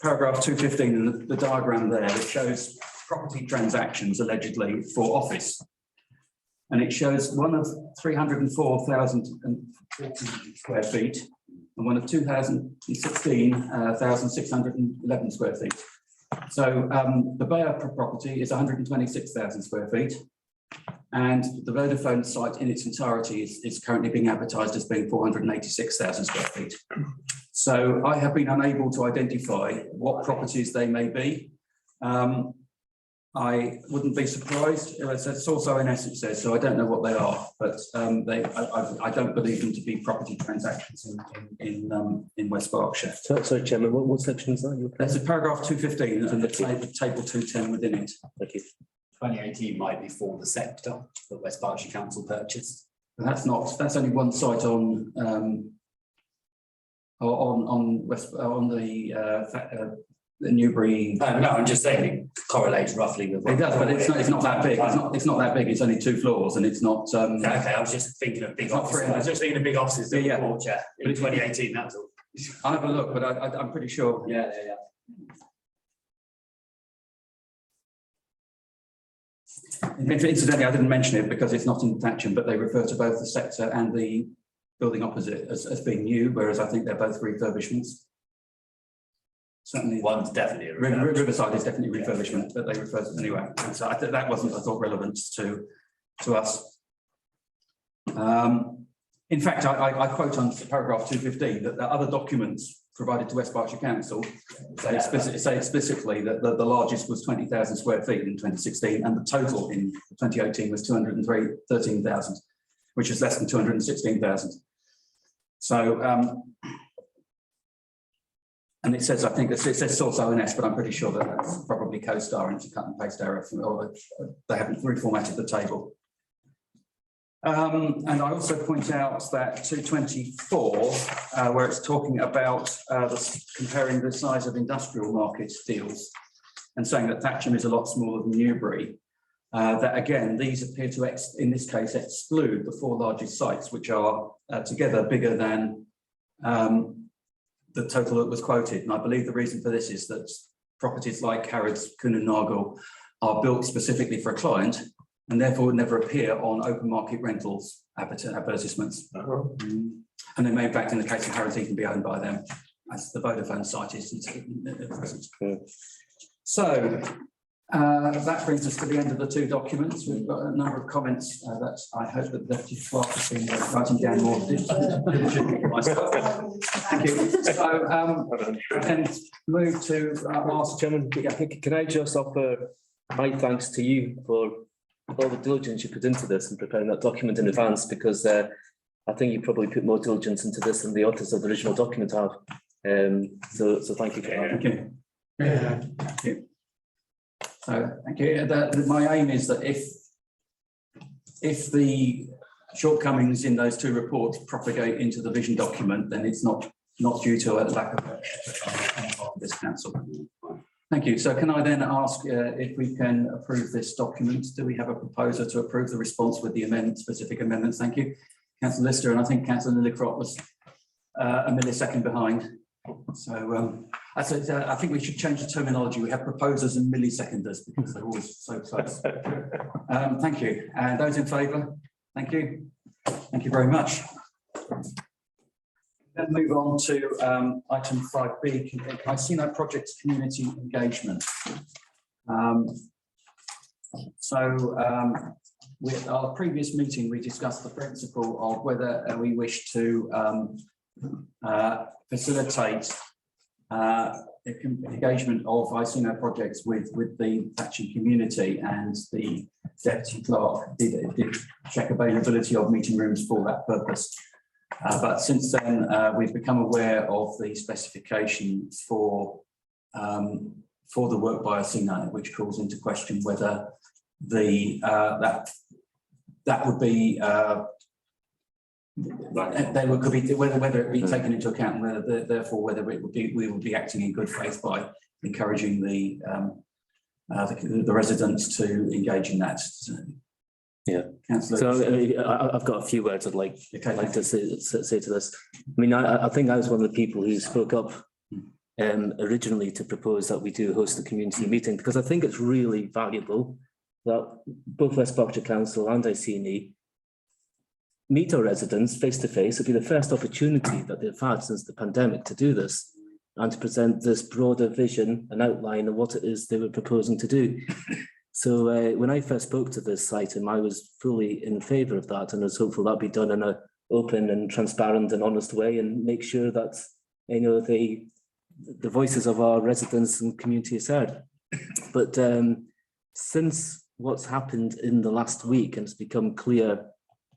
paragraph 2.15 and the diagram there, it shows property transactions allegedly for office. And it shows one of 304,040 square feet and one of 1,611 square feet. So the Bayer property is 126,000 square feet. And the Vodafone site in its entirety is currently being advertised as being 486,000 square feet. So I have been unable to identify what properties they may be. I wouldn't be surprised. It's also ONS, it says, so I don't know what they are, but I don't believe them to be property transactions in West Berkshire. Sorry, Chairman, what section is that? There's a paragraph 215 and the table 210 within it. Thank you. 2018 might be for the sector that West Berkshire Council purchased. But that's only one site on the Newbury. No, I'm just saying it correlates roughly with. It does, but it's not that big. It's not that big. It's only 2 floors, and it's not. Okay, I was just thinking of big offices. I was just thinking of big offices. Yeah. In 2018, that's all. I'll have a look, but I'm pretty sure. Yeah. Incidentally, I didn't mention it because it's not in Thatcham, but they refer to both the sector and the building opposite as being new, whereas I think they're both refurbishments. Certainly, One's definitely a Riverside is definitely refurbishment, but they refer to it anyway. And so that wasn't, I thought, relevant to us. In fact, I quote on paragraph 215 that the other documents provided to West Berkshire Council say explicitly that the largest was 20,000 square feet in 2016, and the total in 2018 was 213,000, which is less than 216,000. So, and it says, I think it says source ONS, but I'm pretty sure that that's probably CoStar, and it's a cut and paste error, or they haven't reformatted the table. And I also point out that 224, where it's talking about comparing the size of industrial market deals and saying that Thatcham is a lot smaller than Newbury, that again, these appear to, in this case, exclude the 4 largest sites, which are together bigger than the total that was quoted. And I believe the reason for this is that properties like Harrods, Kuhn and Nagel are built specifically for a client, and therefore would never appear on open market rentals advertisements. And they may, in fact, in the case of Harrods, even be owned by them, as the Vodafone site is at present. So that brings us to the end of the 2 documents. We've got a number of comments that I hope that the deputy clerk has been writing down more. Thank you. So and move to ask. Chairman, can I just offer my thanks to you for all the diligence you put into this and preparing that document in advance, because I think you probably put more diligence into this than the authors of the original document have. So thank you for that. Thank you. Yeah. Thank you. So thank you. My aim is that if the shortcomings in those 2 reports propagate into the vision document, then it's not due to a lack of this council. Thank you. So can I then ask if we can approve this document? Do we have a proposer to approve the response with the specific amendments? Thank you. Councillor Lister, and I think Councillor Lillicrott was a millisecond behind. So I think we should change the terminology. We have proposers and milliseconders because they're always so close. Thank you. And those in favour? Thank you. Thank you very much. Then move on to item 5B, Iceni projects community engagement. With our previous meeting, we discussed the principle of whether we wish to facilitate the engagement of Iceni projects with the Thatcham community, and the deputy clerk did check availability of meeting rooms for that purpose. But since then, we've become aware of the specifications for the work by Iceni, which calls into question whether that would be whether it be taken into account, and whether therefore whether it would be we would be acting in good faith by encouraging the residents to engage in that. Yeah. Councillor. So I've got a few words I'd like to say to this. I mean, I think I was one of the people who spoke up originally to propose that we do host a community meeting, because I think it's really valuable that both West Berkshire Council and Iceni meet our residents face to face. It'll be the first opportunity that they've had since the pandemic to do this, and to present this broader vision and outline of what it is they were proposing to do. So when I first spoke to this item, I was fully in favour of that, and I was hopeful that'd be done in an open and transparent and honest way, and make sure that the voices of our residents and community is heard. But since what's happened in the last week, and it's become clear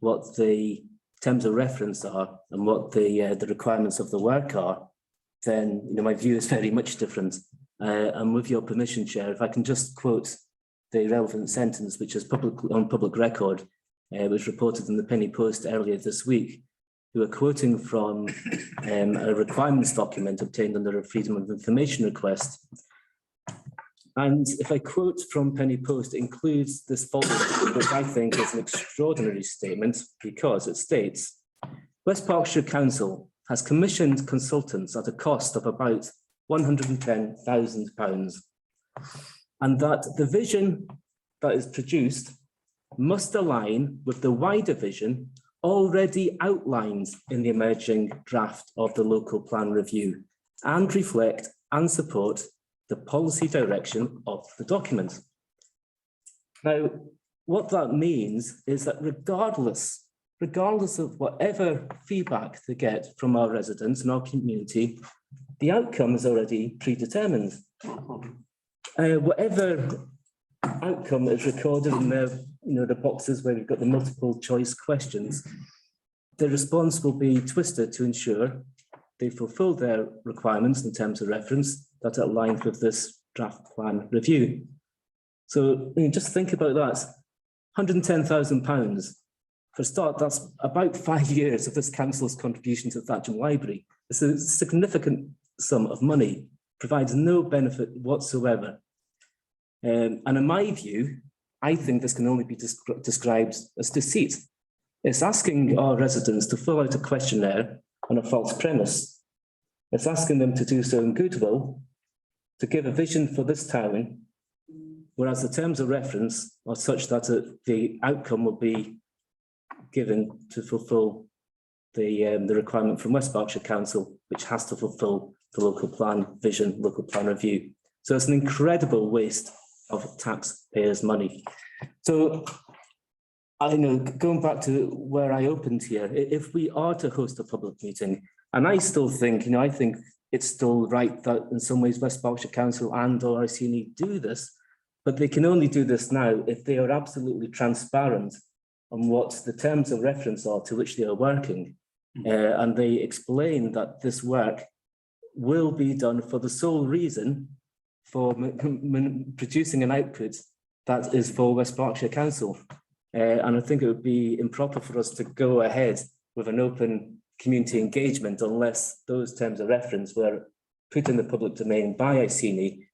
what the terms of reference are and what the requirements of the work are, then my view is very much different. And with your permission, Chair, if I can just quote the relevant sentence, which is on public record, was reported in the Penny Post earlier this week, who are quoting from a requirements document obtained under a Freedom of Information request. And if I quote from Penny Post, it includes this following, which I think is an extraordinary statement, because it states, West Berkshire Council has commissioned consultants at a cost of about £110,000, and that the vision that is produced must align with the wider vision already outlined in the emerging draft of the local plan review, and reflect and support the policy direction of the document. Now, what that means is that regardless of whatever feedback they get from our residents and our community, the outcome is already predetermined. Whatever outcome is recorded in the boxes where we've got the multiple choice questions, the response will be twisted to ensure they fulfill their requirements in terms of reference that aligns with this draft plan review. So just think about that. £110,000. For a start, that's about 5 years of this council's contribution to the Thatcham Library. It's a significant sum of money, provides no benefit whatsoever. And in my view, I think this can only be described as deceit. It's asking our residents to fill out a questionnaire on a false premise. It's asking them to do so in goodwill, to give a vision for this town, whereas the terms of reference are such that the outcome will be given to fulfil the requirement from West Berkshire Council, which has to fulfil the local plan vision, local plan review. So it's an incredible waste of taxpayers' money. So I know, going back to where I opened here, if we are to host a public meeting, and I still think, I think it's still right that in some ways West Berkshire Council and or Iceni do this, but they can only do this now if they are absolutely transparent on what the terms of reference are to which they are working. And they explain that this work will be done for the sole reason for producing an output that is for West Berkshire Council. And I think it would be improper for us to go ahead with an open community engagement unless those terms of reference were put in the public domain by Iceni,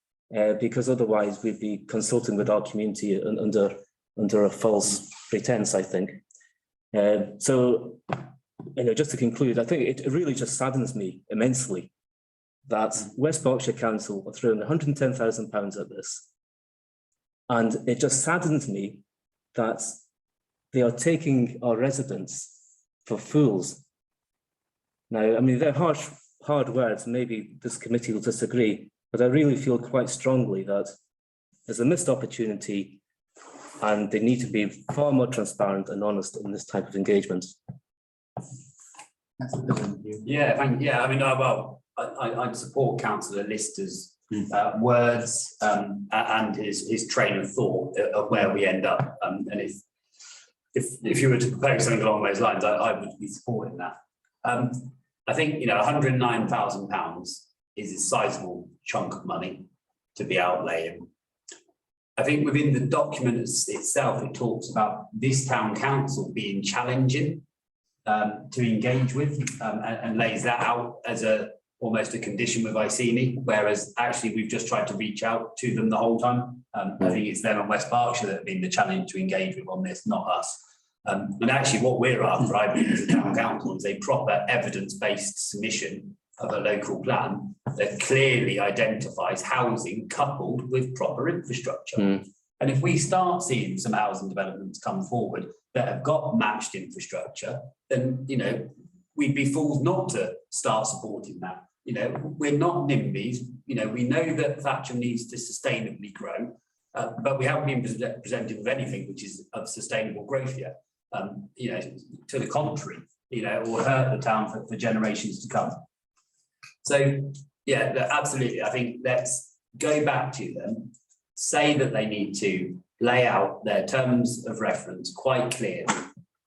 because otherwise we'd be consulting with our community under a false pretense, I think. So, just to conclude, I think it really just saddens me immensely that West Berkshire Council are throwing £110,000 at this. And it just saddens me that they are taking our residents for fools. Now, I mean, they're hard words, maybe this committee will disagree, but I really feel quite strongly that there's a missed opportunity and they need to be far more transparent and honest in this type of engagement. Yeah, thank you. Yeah, I mean, I'd support Councillor Lister's words and his train of thought of where we end up. And if you were to propose something along those lines, I would be supporting that. I think £109,000 is a sizable chunk of money to be outlaying. I think within the document itself, it talks about this town council being challenging to engage with, and lays that out as almost a condition with Iceni, whereas actually we've just tried to reach out to them the whole time. I think it's them and West Berkshire that have been the challenge to engage with on this, not us. And actually what we're after, I believe, as a town council is a proper evidence-based submission of a local plan that clearly identifies housing coupled with proper infrastructure. And if we start seeing some housing developments come forward that have got matched infrastructure, then, we'd be fools not to start supporting that. We're not NIMBYs. We know that Thatcham needs to sustainably grow. But we haven't been presented with anything which is of sustainable growth yet. You know, to the contrary, you know, it will hurt the town for generations to come. So, yeah, absolutely. I think let's go back to them, say that they need to lay out their terms of reference quite clearly.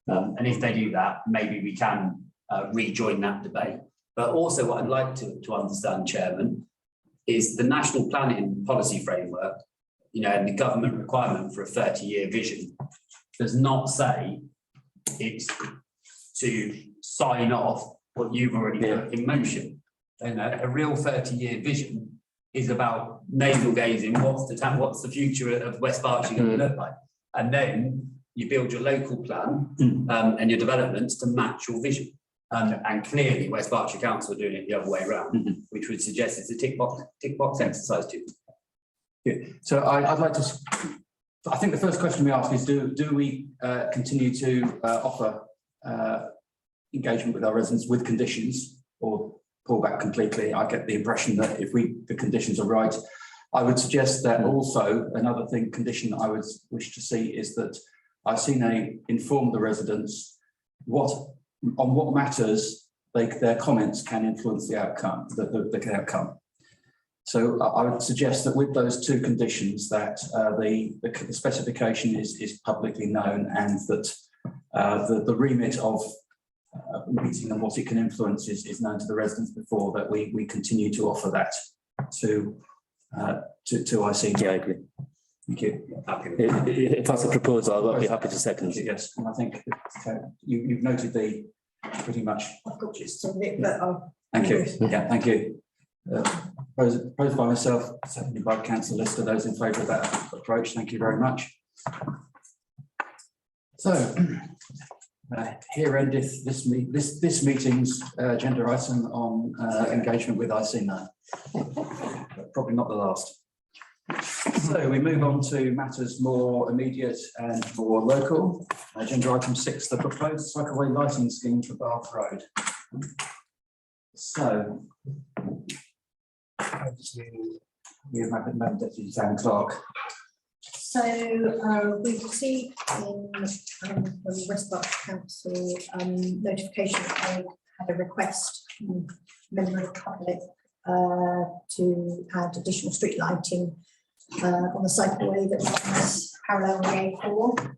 And if they do that, maybe we can rejoin that debate. But also what I'd like to understand, Chairman, is the national planning policy framework, you know, and the government requirement for a 30-year vision does not say it's to sign off what you've already put in motion. You know, a real 30-year vision is about navel gazing. What's the future of West Berkshire going to look like? And then you build your local plan and your developments to match your vision. And clearly, West Berkshire Council are doing it the other way around, which would suggest it's a tick box exercise too. Yeah. So I'd like to. I think the first question we ask is: Do we continue to offer engagement with our residents with conditions, or pull back completely? I get the impression that if the conditions are right, I would suggest that also another condition that I would wish to see is that Iceni inform the residents on what matters their comments can influence the outcome, the outcome. So I would suggest that with those two conditions that the specification is publicly known and that the remit of meeting and what it can influence is known to the residents before that we continue to offer that to Iceni. Yeah, I agree. Thank you. If that's a proposal, I'll be happy to second. Yes, and I think you've noted the pretty much. I've got just a bit, but I'll. Thank you. Yeah, thank you. Proposed by myself, seconded by Councillor Lister. Those in favour of that approach, thank you very much. So here endeth this meeting's agenda item on engagement with Iceni. But probably not the last. So we move on to matters more immediate and more local. Agenda item 6, the proposed cycleway lighting scheme for Bath Road. So you have Madam Deputy Town Clerk. So we received from West Berkshire Council notification that they had a request from a member of the public to add additional street lighting on the cycleway that runs parallel with A4.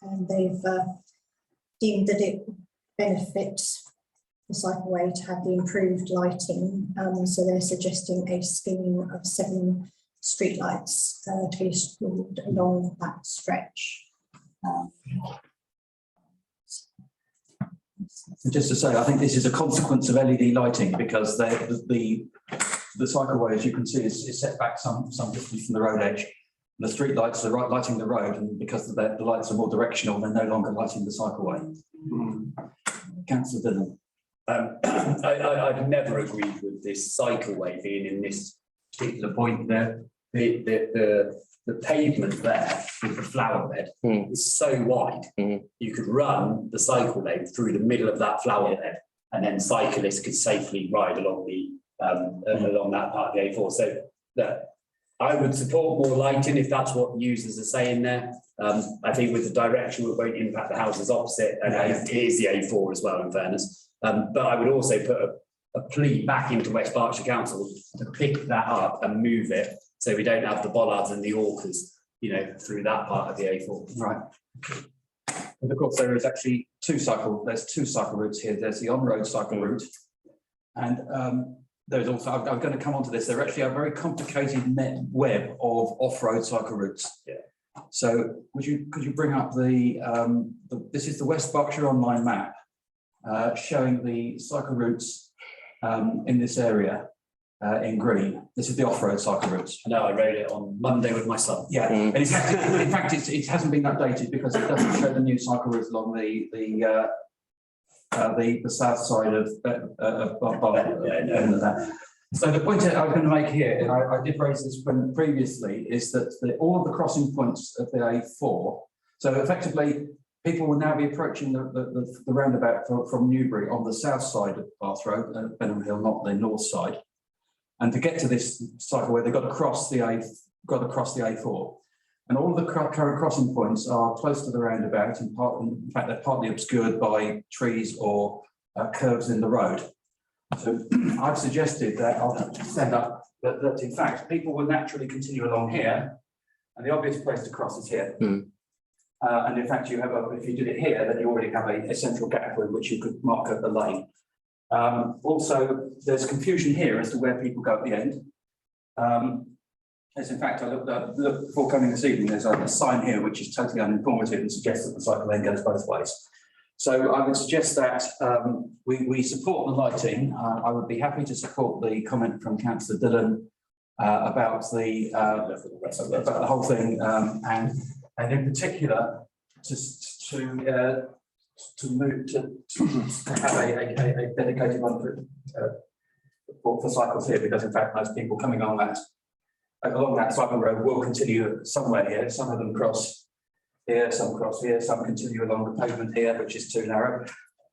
And they've deemed that it benefits the cycleway to have the improved lighting. So they're suggesting a scheme of 7 streetlights to be installed along that stretch. Just to say, I think this is a consequence of LED lighting because the cycleway, as you can see, is set back some distance from the road edge. The street lights are lighting the road, and because the lights are more directional, they're no longer lighting the cycleway. Councillor Dillon. I've never agreed with this cycleway being in this particular point there. The pavement there with the flower bed is so wide, you could run the cycle lane through the middle of that flower bed, and then cyclists could safely ride along along that part of the A4. So that I would support more lighting if that's what users are saying there. I think with the direction it won't impact the houses opposite, and it is the A4 as well, in fairness. But I would also put a plea back into West Berkshire Council to pick that up and move it, so we don't have the bollards and the orcas, you know, through that part of the A4. Right. And of course, there is actually there's two cycle routes here. There's the on-road cycle route, and there's also, I'm going to come on to this, they're actually a very complicated web of off-road cycle routes. Yeah. So could you bring up this is the West Berkshire online map showing the cycle routes in this area in green. This is the off-road cycle routes. I know, I rode it on Monday with my son. Yeah, and in fact, it hasn't been updated because it doesn't show the new cycle routes along the south side of So the point I was going to make here, and I did raise this previously, is that all of the crossing points of the A4, so effectively people will now be approaching the roundabout from Newbury on the south side of Bath Road, Benham Hill, not the north side. And to get to this cycleway, they've got to cross the A4. And all of the current crossing points are close to the roundabout, in fact, they're partly obscured by trees or curves in the road. So I've suggested that I'll set up that in fact, people will naturally continue along here, and the obvious place to cross is here. And in fact, if you did it here, then you already have a central gap in which you could mark up the lane. Also, there's confusion here as to where people go at the end. As in fact, I looked before coming this evening, there's a sign here which is totally uninformative and suggests that the cycle lane goes both ways. So I would suggest that we support the lighting. I would be happy to support the comment from Councillor Dillon about the whole thing, and in particular to have a dedicated one for cycles here, because in fact most people coming along that cycle road will continue somewhere here. Some of them cross here, some cross here, some continue along the pavement here, which is too narrow.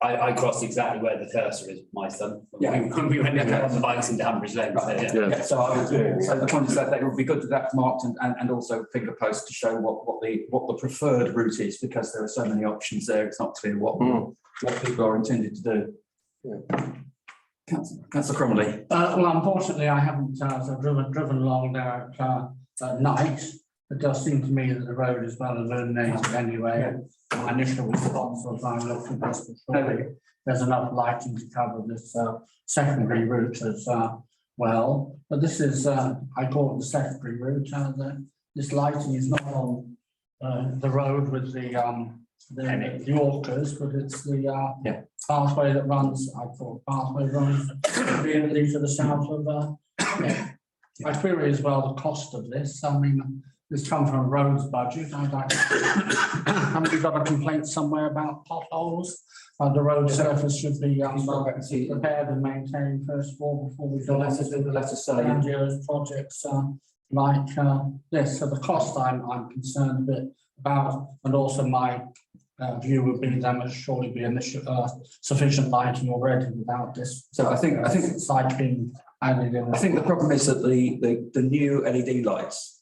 I crossed exactly where the cursor is, my son. Yeah. When we went on the bikes into Hambridge Lane. So, yeah. Yeah, so the point is that it would be good to have that marked and also finger posts to show what the preferred route is, because there are so many options there. It's not clear what people are intended to do. Yeah. Councillor Cromley. Well, unfortunately, I haven't driven along there at night. It does seem to me that the road is well illuminated anyway. My initial response was I looked at this before. There's enough lighting to cover this secondary route as well. But this is, I call it the secondary route. This lighting is not on the road with the orcas, but it's the pathway that runs. I thought pathway runs immediately to the south of. I query as well the cost of this. I mean, this comes from a roads budget. I'd like. Haven't we got a complaint somewhere about potholes? The road surface should be repaired and maintained first of all before we go on to the grandiose projects like this. So the cost I'm concerned a bit about, and also my view would be there must surely be sufficient lighting already without this. So I think site being added in. I think the problem is that the new LED lights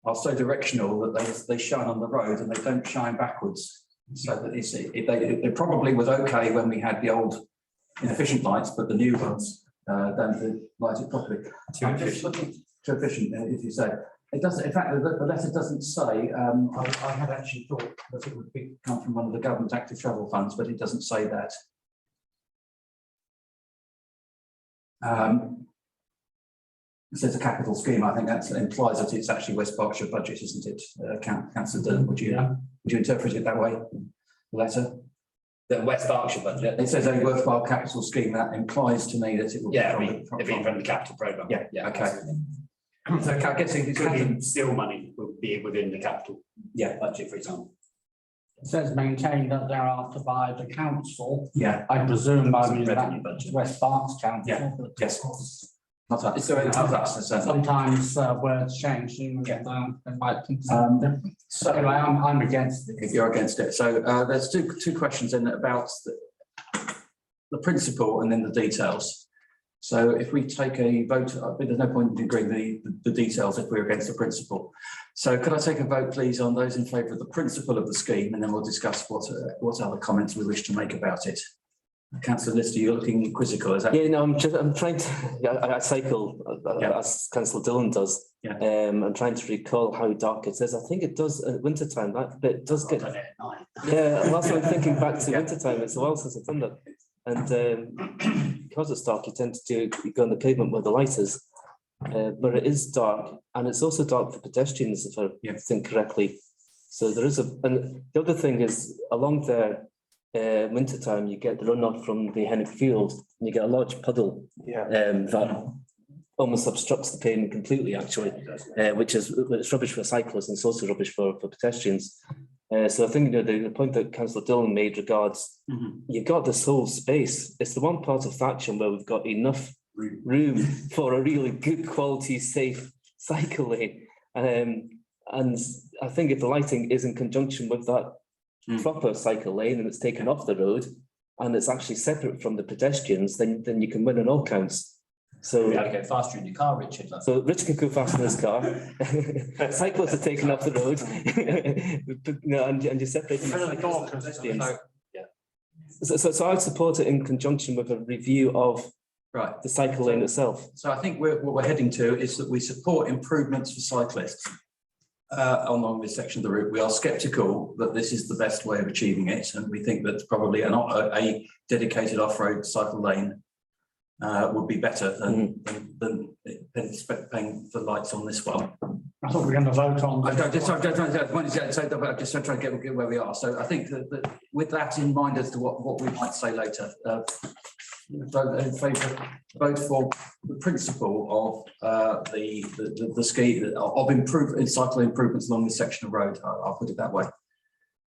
are so directional that they shine on the road and they don't shine backwards. So that it probably was okay when we had the old inefficient lights, but the new ones don't light it properly. Too efficient, if you say. It doesn't. In fact, the letter doesn't say. I had actually thought that it would come from one of the government active travel funds, but it doesn't say that. It says a capital scheme. I think that implies that it's actually West Berkshire budget, isn't it? Councillor Dillon, would you interpret it that way? The letter. The West Berkshire budget. It says a worthwhile capital scheme. That implies to me that it will be from the capital programme. Yeah. Okay. So I guess it's still money will be within the capital budget, for example. It says maintained thereafter by the council. Yeah. I presume I mean revenue that budget. West Berks council. Yeah. But Yes. Not us. Sometimes words change. They might think something different. So anyway, I'm against it. You're against it. So there's two questions in it about the principle and then the details. So if we take a vote, there's no point in agreeing the details if we're against the principle. So could I take a vote, please, on those in favour of the principle of the scheme, and then we'll discuss what other comments we wish to make about it. Councillor Lister, you're looking quizzical, is that? Yeah, no, I'm trying to, I cycle as Councillor Dillon does. Yeah. I'm trying to recall how dark it is. I think it does at winter time, that bit does get. Yeah, and also I'm thinking back to winter time, it's a while since I've done that. And because it's dark, you tend to go on the pavement where the light is. But it is dark, and it's also dark for pedestrians, if I think correctly. So there is and the other thing is along there, winter time, you get the runoff from the Hennick Field, and you get a large puddle that almost obstructs the pavement completely, actually, which is rubbish for cyclists and it's also rubbish for pedestrians. So I think the point that Councillor Dillon made regards, you've got this whole space. It's the one part of Thatcham where we've got enough room for a really good quality, safe cycle lane. And I think if the lighting is in conjunction with that proper cycle lane and it's taken off the road and it's actually separate from the pedestrians, then you can win on all counts. So. We had to go faster in your car, Richard. like- So Richard can go fast in his car. Cyclists are taken off the road. No, and you're separating. So, So I would support it in conjunction with a review of Right. the cycle lane itself. So I think what we're heading to is that we support improvements for cyclists along this section of the route. We are sceptical that this is the best way of achieving it, and we think that probably a dedicated off-road cycle lane would be better than paying for lights on this one. I thought we were going to vote on. I'm just trying to get where we are. So I think that with that in mind as to what we might say later, vote in favour, vote for the principle of the scheme of cycle improvements along this section of road. I'll put it that way.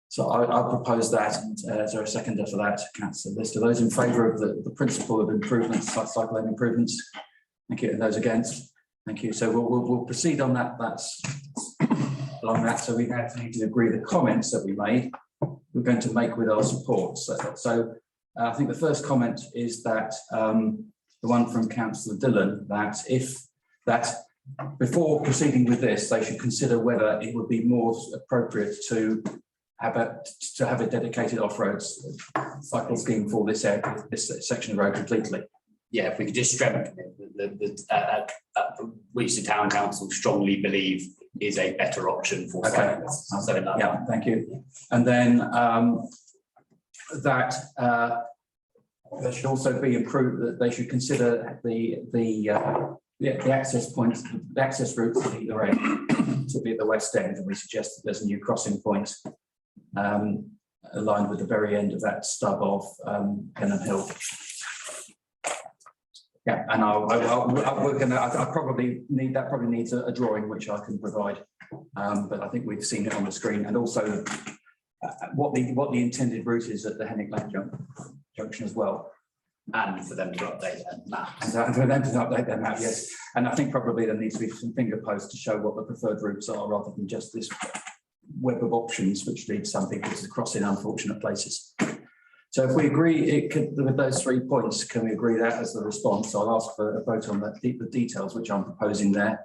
So I propose that. And is there a seconder for that? Councillor Lister. Those in favour of the principle of improvements, cycle lane improvements. Thank you. And those against. Thank you. So we'll proceed on that. That's along that. So we now need to agree the comments that we made. We're going to make with our support. So I think the first comment is that the one from Councillor Dillon, that before proceeding with this, they should consider whether it would be more appropriate to have a dedicated off-road cycle scheme for this area, this section of road completely. Yeah, if we could just strengthen it, which the town council strongly believe is a better option for Okay. cyclists. So that- Yeah, thank you. And then that there should also be improved, that they should consider the access points, the access routes at either end to be at the west end, and we suggest that there's a new crossing point aligned with the very end of that stub of Penham Hill. Yeah, and I probably needs a drawing which I can provide, but I think we've seen it on the screen, and also what the intended route is at the Hennick Lane junction as well. And for them to update their map. And for them to update their map, yes. And I think probably there needs to be some finger posts to show what the preferred routes are, rather than just this web of options, which leads some people to cross in unfortunate places. So if we agree with those 3 points, can we agree that as the response? I'll ask for a vote on the details which I'm proposing there.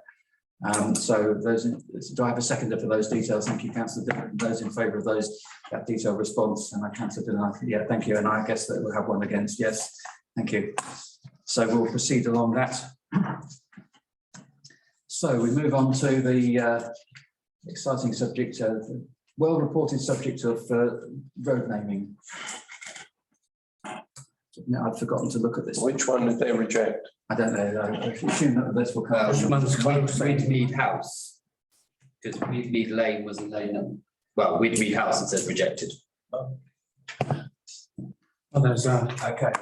So do I have a seconder for those details? Thank you, Councillor Dillon. Those in favour of that detailed response, and I Councillor Dillon, yeah, thank you. And I guess that we'll have one against, yes. Thank you. So we'll proceed along that. So we move on to the exciting subject, well-reported subject of road naming. No, I'd forgotten to look at this. Which one did they reject? I don't know. I assume that this will come. Widmead House. Because Widmead Lane was a lane, well, Widmead House, it says rejected. Well, there's Okay.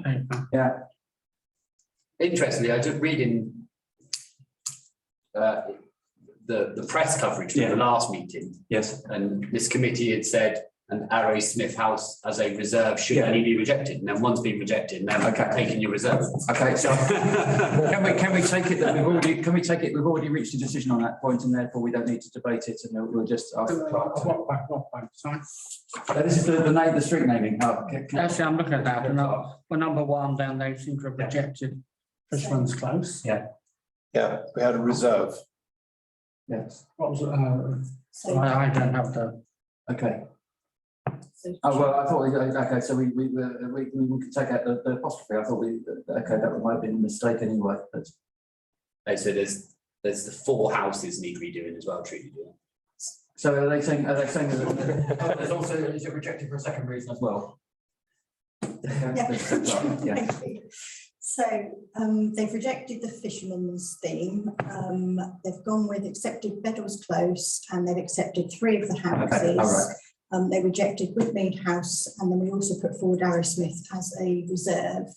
paper. Yeah. Interestingly, I took reading the press coverage from Yeah. the last meeting, Yes. and this committee had said an Arrow Smith House as a reserve should Yeah. only be rejected, and then one's been rejected, and then Okay. taking your reserve. Okay. So can we take it that we've already reached a decision on that point, and therefore we don't need to debate it, and we'll just ask the clerk to. What point, sorry? This is the street naming. Oh, Actually, I'm looking at that, and for number one, then they seem to have rejected Fisherman's Close. Yeah, we had a reserve. Yes. What was, So, I don't have the, Okay. so Oh, well, I thought, okay, so we could take out the apostrophe. I thought okay, that might have been a mistake anyway, but. So there's the 4 houses need redoing as well, treated. So are they saying that there's also, is it rejected for a second reason as well? Yeah. Yeah. Thank you. So they've rejected the fisherman's theme. They've gone with accepted Bedell's Close, and they've accepted 3 of the Okay, all houses. right. They rejected Widmead House, and then we also put forward Arrowsmith as a reserve,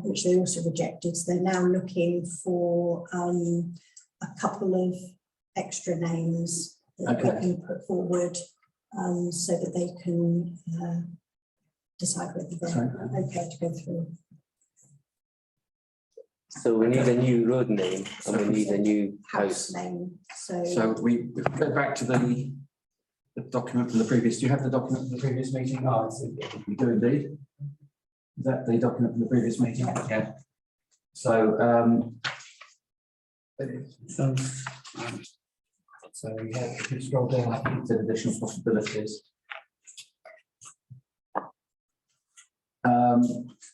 which they also rejected. So they're now looking for a couple of extra names that we Okay. can put forward, so that they can decide whether they're okay to go through. So we need a new road name and we need a new house. Name, So we go back to the document from the previous, do you have the document from the previous meeting? Oh, we do indeed. Is that the document from the previous meeting? Yeah. So, So, so we have, if you scroll down, I think there's additional possibilities.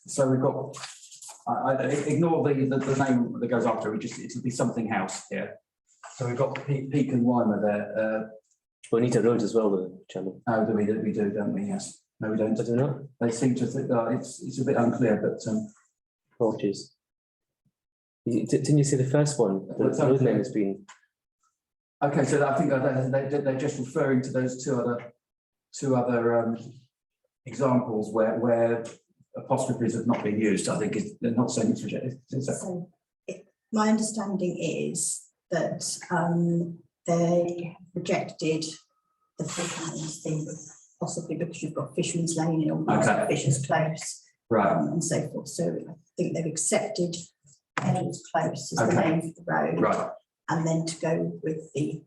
So we've got, I ignore the name that goes after it, it'll be something house here. So we've got Peak and Weimer there. Bonita Road as well, the channel. Oh, we do, don't we? Yes. No, we don't. I don't know. They seem to think, it's a bit unclear, but, Apologies. Didn't you say the first one? The road name has been. okay, so I think they're just referring to those two other examples where apostrophes have not been used. I think they're not saying it's rejected. So my understanding is that they rejected the fisherman's thing, possibly because you've got Fisherman's Lane and all that, Fisher's Close, Right. and so forth. So I think they've accepted Fisher's Close as the Okay. name for the road, Right. and then to go with the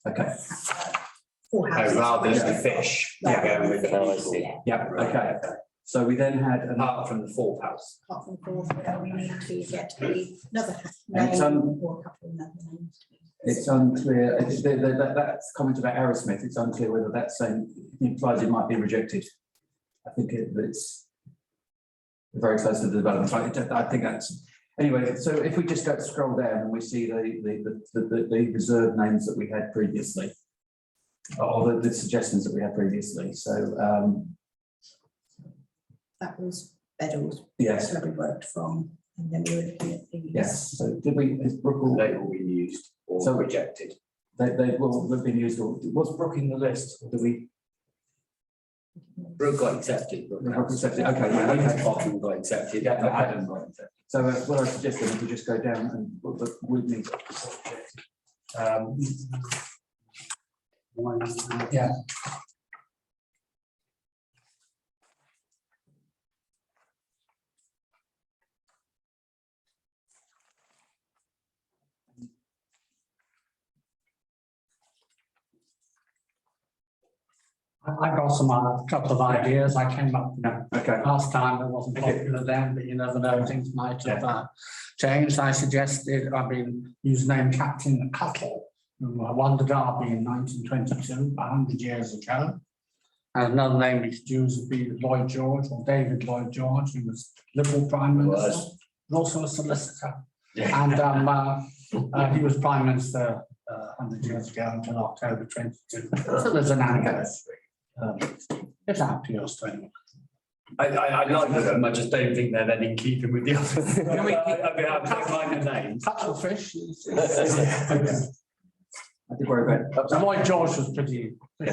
Okay. four houses. rather than the fish, Rather yeah, than going with the Oh, I fish, see. yeah. Yeah. Okay. So we then had apart from the fourth house. Apart from fourth, we need to get another It's, name or a couple of other names. it's unclear. That's comment about Aerosmith. It's unclear whether that's saying implies it might be rejected. I think it's very close to the development. I think that's anyway. So if we just scroll down and we see the reserved names that we had previously, or the suggestions that we had previously. So That was Beddles, yes, where we worked from, and then we were looking at these. yes. So did we? Is Brook all? They all been used or So- rejected. They will have been used. Was Brook in the list? Or do we? Brook got accepted. Brook Brook accepted, okay, Yeah, yeah, okay. Bottom got accepted. Yeah, okay. Adam got accepted. So what I suggested is we just go down and we need. Yeah. I got a couple of ideas. I came up, Okay. last time it wasn't popular then, but you never know, things might have changed. I suggested, use the name Captain Cuttle, who won the Derby in 1922, 100 years ago. And another name we could use would be Lloyd George, or David Lloyd George, who was Liberal Prime Minister, was also a solicitor. Yeah. And he was Prime Minister 100 years ago until October 22. So there's an angle. It's up to yours to anyone. I like them, I just don't think they're then in keeping with the others. Can we, I don't mind the names. Cuttlefish. I did worry about. Lloyd George was pretty. Could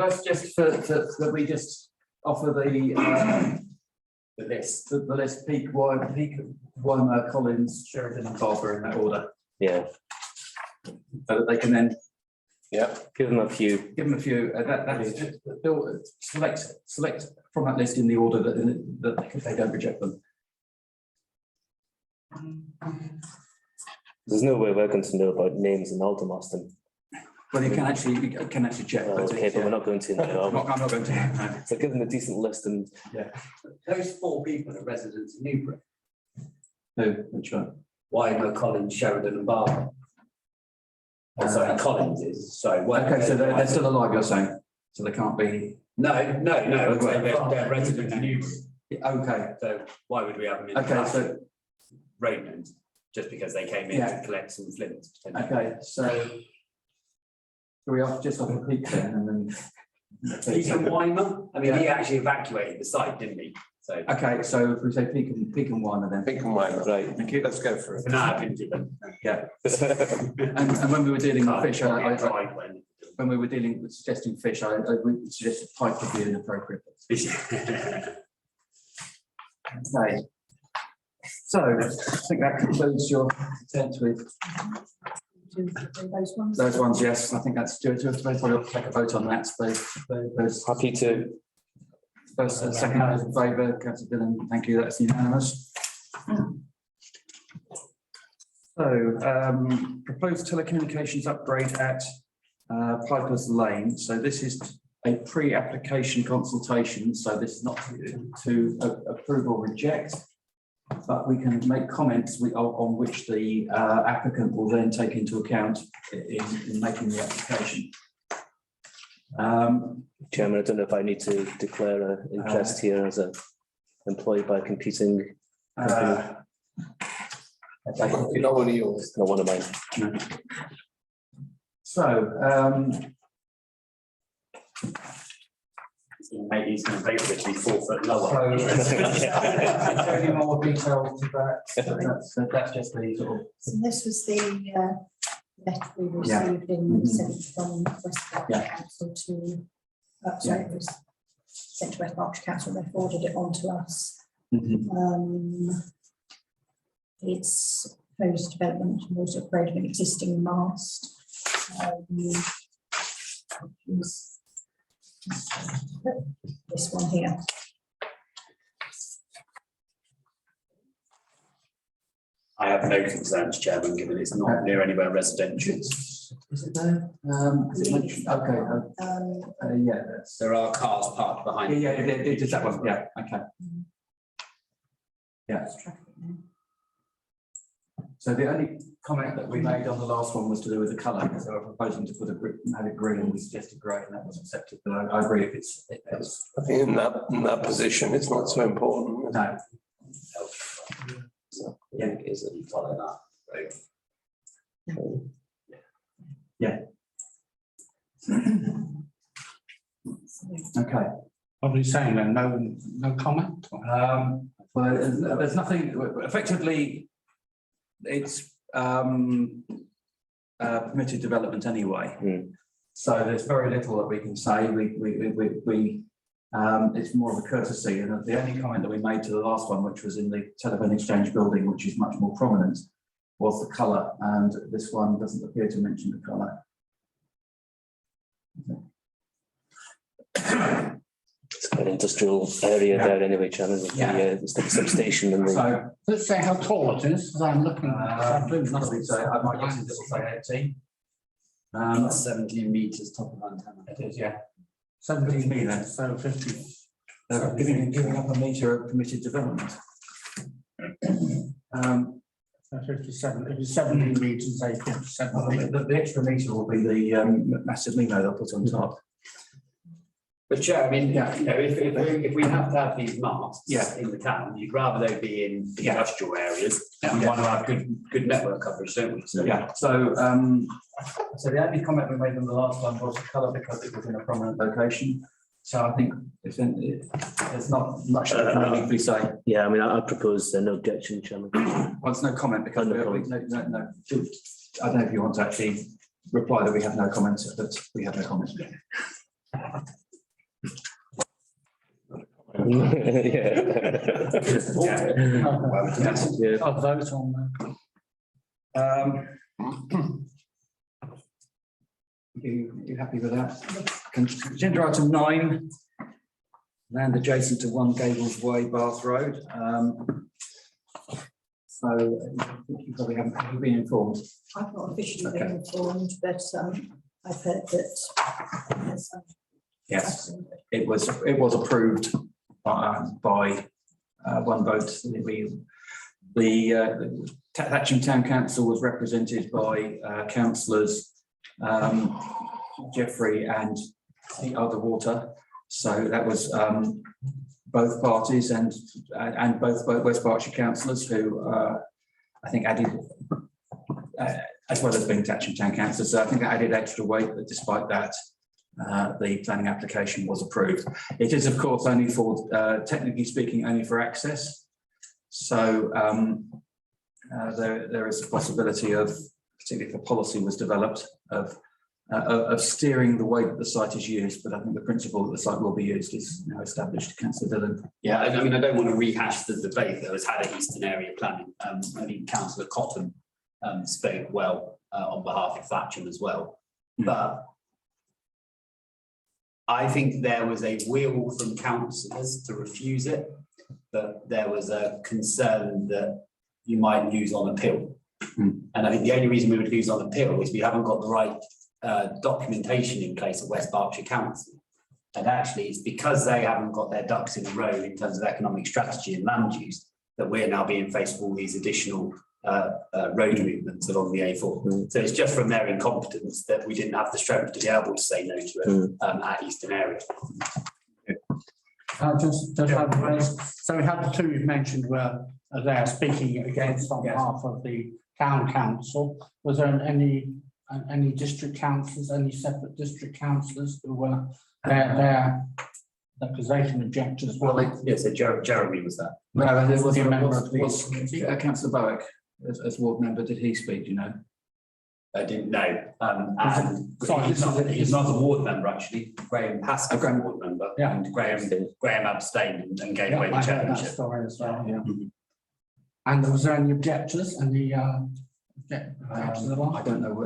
I suggest that we just offer the list, the list, Peak, Weimer, Collins, Sheridan and Barber in that order, Yeah, so that they can then give them a few. give them a few, select from that list in the order that they don't reject them. There's no way we're going to know about names in Aldermaston. Well, you can actually check. Okay, but we're not going to now. I'm not going to. So give them a decent list and Those four people are residents of Newbury. Who, which one? Weimer, Collins, Sheridan and Barber. Oh, sorry, Collins is, sorry. Okay, so they're still alive, you're saying, so they can't be. No, they're residents of Newbury. Okay, So why would we have them in? okay, so, road names? Just because they came in to collect some flints. potentially. okay, so. We have just off a peak then and then. Peak and Weimer, I mean, he actually evacuated the site, didn't he? So. Okay, so if we say Peak and Weimer then. Pink and white, right. Thank you. let's go for it. No, I couldn't do that. Yeah. And when we were dealing with fish, Can't drive when we were dealing with suggesting fish, I would suggest pike would be inappropriate. Okay. So I think that concludes your attempt with Those ones. those ones. Yes, I think that's due to probably take a vote on that. Those Happy to. first and second those in favour, Councillor Dillon, thank you. That's unanimous. So proposed telecommunications upgrade at Piper's Lane. So this is a pre-application consultation, so this is not to approve or reject, but we can make comments on which the applicant will then take into account in making the application. Chairman, I don't know if I need to declare an interest here as a employed by a competing company. Not one of yours. Not one of mine. No. So, Maybe he's going to vote for it to be 4 foot lower. is there any more detail to that? That's just the sort of. So this was the letter we received in sent from West Berkshire Council to, sorry, it was sent to West Berkshire Council, they forwarded it on to us. It's proposed development and also upgrade of an existing mast. This one here. I have no concerns, Chairman, given it's not near anywhere residential. Is it there? Is it mentioned? Okay. Yeah. There are cars parked behind. Yeah, it is that one. Yeah. Okay. Yeah. So the only comment that we made on the last one was to do with the colour, because they were proposing to put have it green, and we suggested grey, and that was accepted. But I agree if it's. I think in that position, it's not so important. No. Yeah, isn't follow that. Yeah. Okay. Probably saying then no comment. Well, there's nothing effectively. It's permitted development anyway. So there's very little that we can say. It's more of a courtesy, and the only comment that we made to the last one, which was in the telephone exchange building, which is much more prominent, was the colour, and this one doesn't appear to mention the colour. It's an industrial area there anyway, Chairman, with the substation and the. So Let's say how tall it is, because I'm looking. I might guess it will say 18. That's 17 metres top of antenna. It is, yeah. 17 metres, so 50. Giving up a metre of permitted development. So 57, if it's 17 metres, say 57 metres. The extra metre will be the massive limo they'll put on top. But Chair, I mean, Yeah. you know, if we have to have these masts in the town, you'd rather they be in the industrial areas and want to have good network coverage, don't we? So, Yeah, so the only comment we made on the last one was the colour, because it was in a prominent location. So I think there's not much that we can legally say. Yeah, I mean, I propose no objection, Chairman. Well, it's no comment because no. I don't know if you want to actually reply that we have no comments, but we have no comments. I'll vote on that. You happy with that? Agenda item 9, land adjacent to 1 Gables Way, Bath Road. So you probably haven't been informed. I've not officially been informed, but I've heard that. Yes, it was approved by 1 vote. The Thatcham Town Council was represented by councillors Jeffrey and the other water. So that was both parties and both West Berkshire councillors who I think added, as well as being Thatcham Town Council. So I think that added extra weight, but despite that, the planning application was approved. It is, of course, only for, technically speaking, only for access. So there is a possibility of, particularly if a policy was developed, of steering the way that the site is used. But I think the principle that the site will be used is now established. Councillor Dillon. Yeah, I mean, I don't want to rehash the debate that was had at Eastern Area Planning. I think Councillor Cotton spoke well on behalf of Thatcham as well. But I think there was a will from councillors to refuse it, but there was a concern that you might lose on appeal. And I think the only reason we would lose on appeal is we haven't got the right documentation in place at West Berkshire Council And actually, it's because they haven't got their ducks in a row in terms of economic strategy and land use that we're now being faced with all these additional road movements along the A4. So it's just from their incompetence that we didn't have the strength to be able to say no to it at Eastern area. So we had the two you've mentioned were there speaking against on behalf of the town council. Was there any district councillors, any separate district councillors who were there because they can object as well? So Jeremy was that. Well, there was a member was of the Councillor Bowick as ward member. Did he speak? Do you know? I didn't know. Sorry, He's not a ward member, actually. Graham Pascal, Graham. ward member. Yeah. And Graham abstained and gave away the I heard that chairmanship. story as well, yeah. And was there any objectors? Any I don't know. I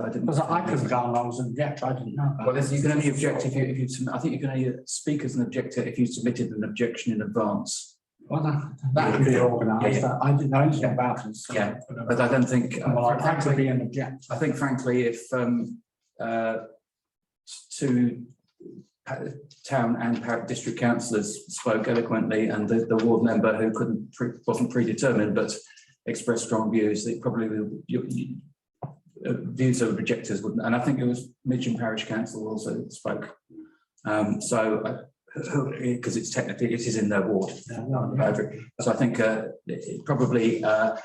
didn't. because I could have gone, I was an objector, I didn't know. Well, you can only object if you submit. I think you can only speak as an objector if you submitted an objection in advance. Well, that could be organised. Yeah. I didn't know anything about it. So, Yeah, But I don't think. well, I had to be an objector. I think frankly, if two town and district councillors spoke eloquently and the ward member who wasn't predetermined but expressed strong views, that probably views of objectors wouldn't. And I think it was Midgham Parish Council also spoke. Because it's technically, it is in their ward. So I think probably the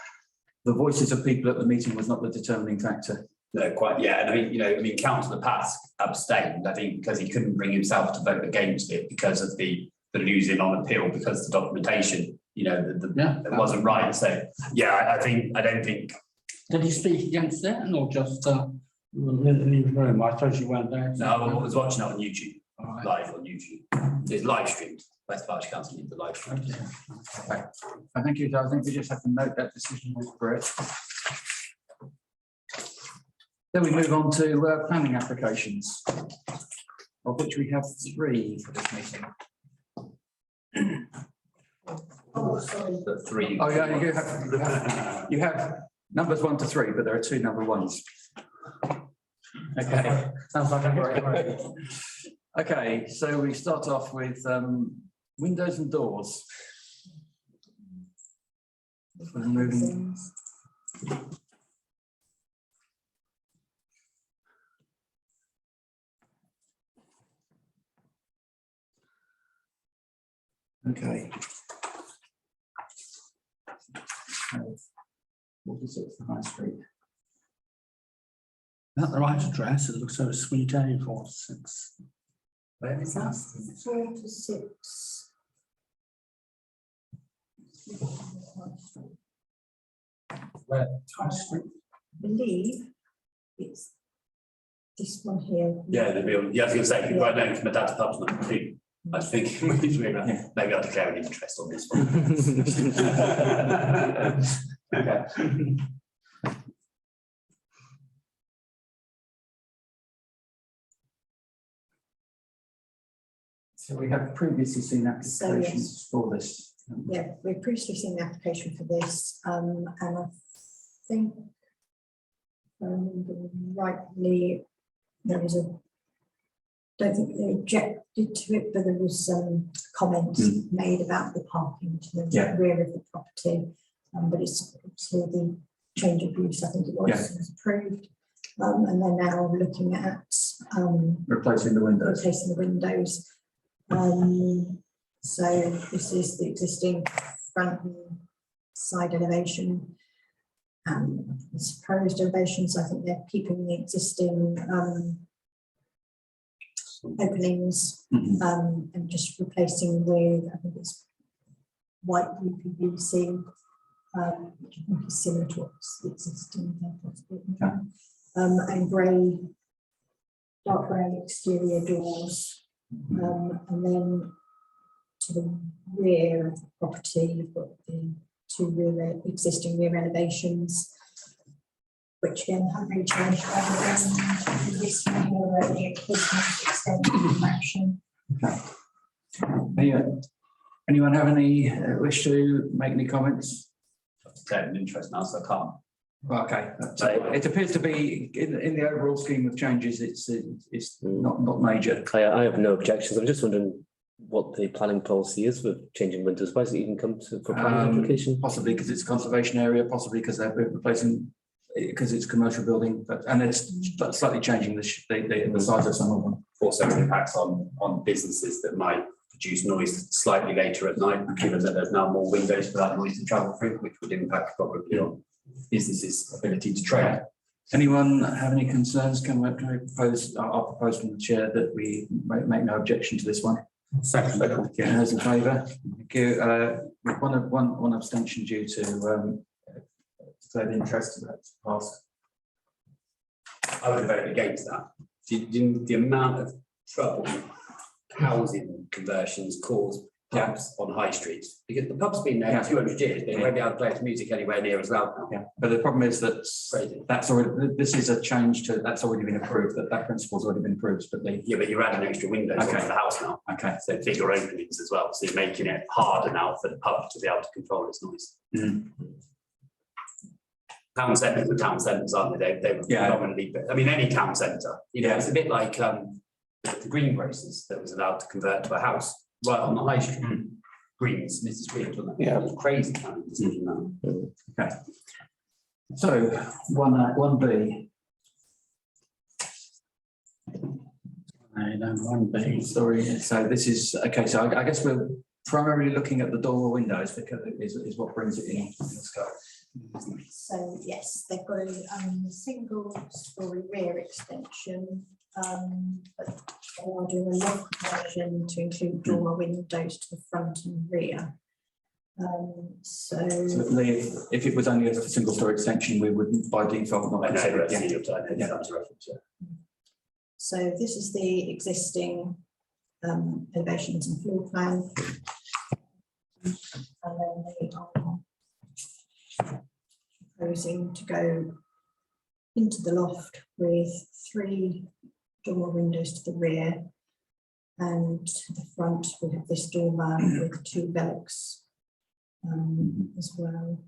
voices of people at the meeting was not the determining factor. No, quite, yeah. And I mean, Councillor Pask abstained, I think, because he couldn't bring himself to vote against it because of the losing on appeal, because the documentation, it wasn't right. So, yeah, I don't think. Did he speak against it or just in the room? I suppose you weren't there. No, I was watching it on YouTube. Right. Live on YouTube. It's live streamed. West Berkshire Council needs the live stream. Okay. I think we just have to note that decision with Brett. Then we move on to planning applications, of which we have 3 for this meeting. The 3. Oh yeah, you have numbers 1 to 3, but there are 2 number 1s. Okay. Sounds like a great. Okay, so we start off with windows and doors. Okay. What is it for High Street? Not the right address, it looks so sweet, A46. Where is that? 4 to 6. Where? High Street? I believe it's this one here. Yeah, I was going to say, right now, from my dad's pub's number 2. I was thinking, maybe I'll declare an interest on this one. Okay. So we have previously seen applications for this. Yeah, we've previously seen the application for this, and I think rightly there was don't think they objected to it, but there was some comments made about the parking to the rear of the property, but it's obviously the change of use, I think it was approved, and they're now looking at replacing the windows. Replacing the windows. So this is the existing front and side elevation. It's proposed elevation, so I think they're keeping the existing openings and just replacing with, I think it's white UPVC, which I think is similar to what's existing there, and grey, dark grey exterior doors. And then to the rear of the property, you've got the 2 existing rear elevations, which again haven't really changed this extension. Anyone have any wish to make any comments? I've declared an interest now, so I can't. Well, okay, it appears to be in the overall scheme of changes, it's not major. I have no objections. I'm just wondering what the planning policy is for changing windows. Why does it even come to for planning application? Possibly because it's a conservation area, possibly because they're replacing, because it's a commercial building, and it's slightly changing the size of some of them. Also impacts on businesses that might produce noise slightly later at night, given that there's now more windows for that noise to travel through, which would impact probably on businesses' ability to trade. Anyone have any concerns? Can I propose, I'll propose from the chair that we make no objection to this one. Second. Okay, those in favour? Thank you. One abstention due to further interest, that's passed. I would vote against that. The amount of trouble housing conversions cause pubs on high streets, because the pub's been there 200 years, they won't be able to play its music anywhere near as loud now. Yeah, but the problem is that that's already, this is a change to, that's already been approved, that principle's already been approved, but they. Yeah, but you're adding extra windows onto the house now. Okay. So bigger openings as well, so you're making it harder now for the pub to be able to control its noise. Town centres are town centres, aren't they? They were predominantly, I mean, any town centre, you know, it's a bit like the greengrocers that was allowed to convert to a house right on the high street. Greens, Mrs. Green, wasn't it? Yeah. It was crazy kind of decision now. Okay. So, one B. And then 1B. Sorry, so this is, okay, so I guess we're primarily looking at the door or windows because is what brings it in the scope. So yes, they've got a single story rear extension, but they are doing a loft conversion to include dormer windows to the front and rear. So If it was only a single story extension, we would by default not consider it. So this is the existing elevations and floor plan. And then they are proposing to go into the loft with 3 dormer windows to the rear, and to the front we have this dormer with 2 Velux as well.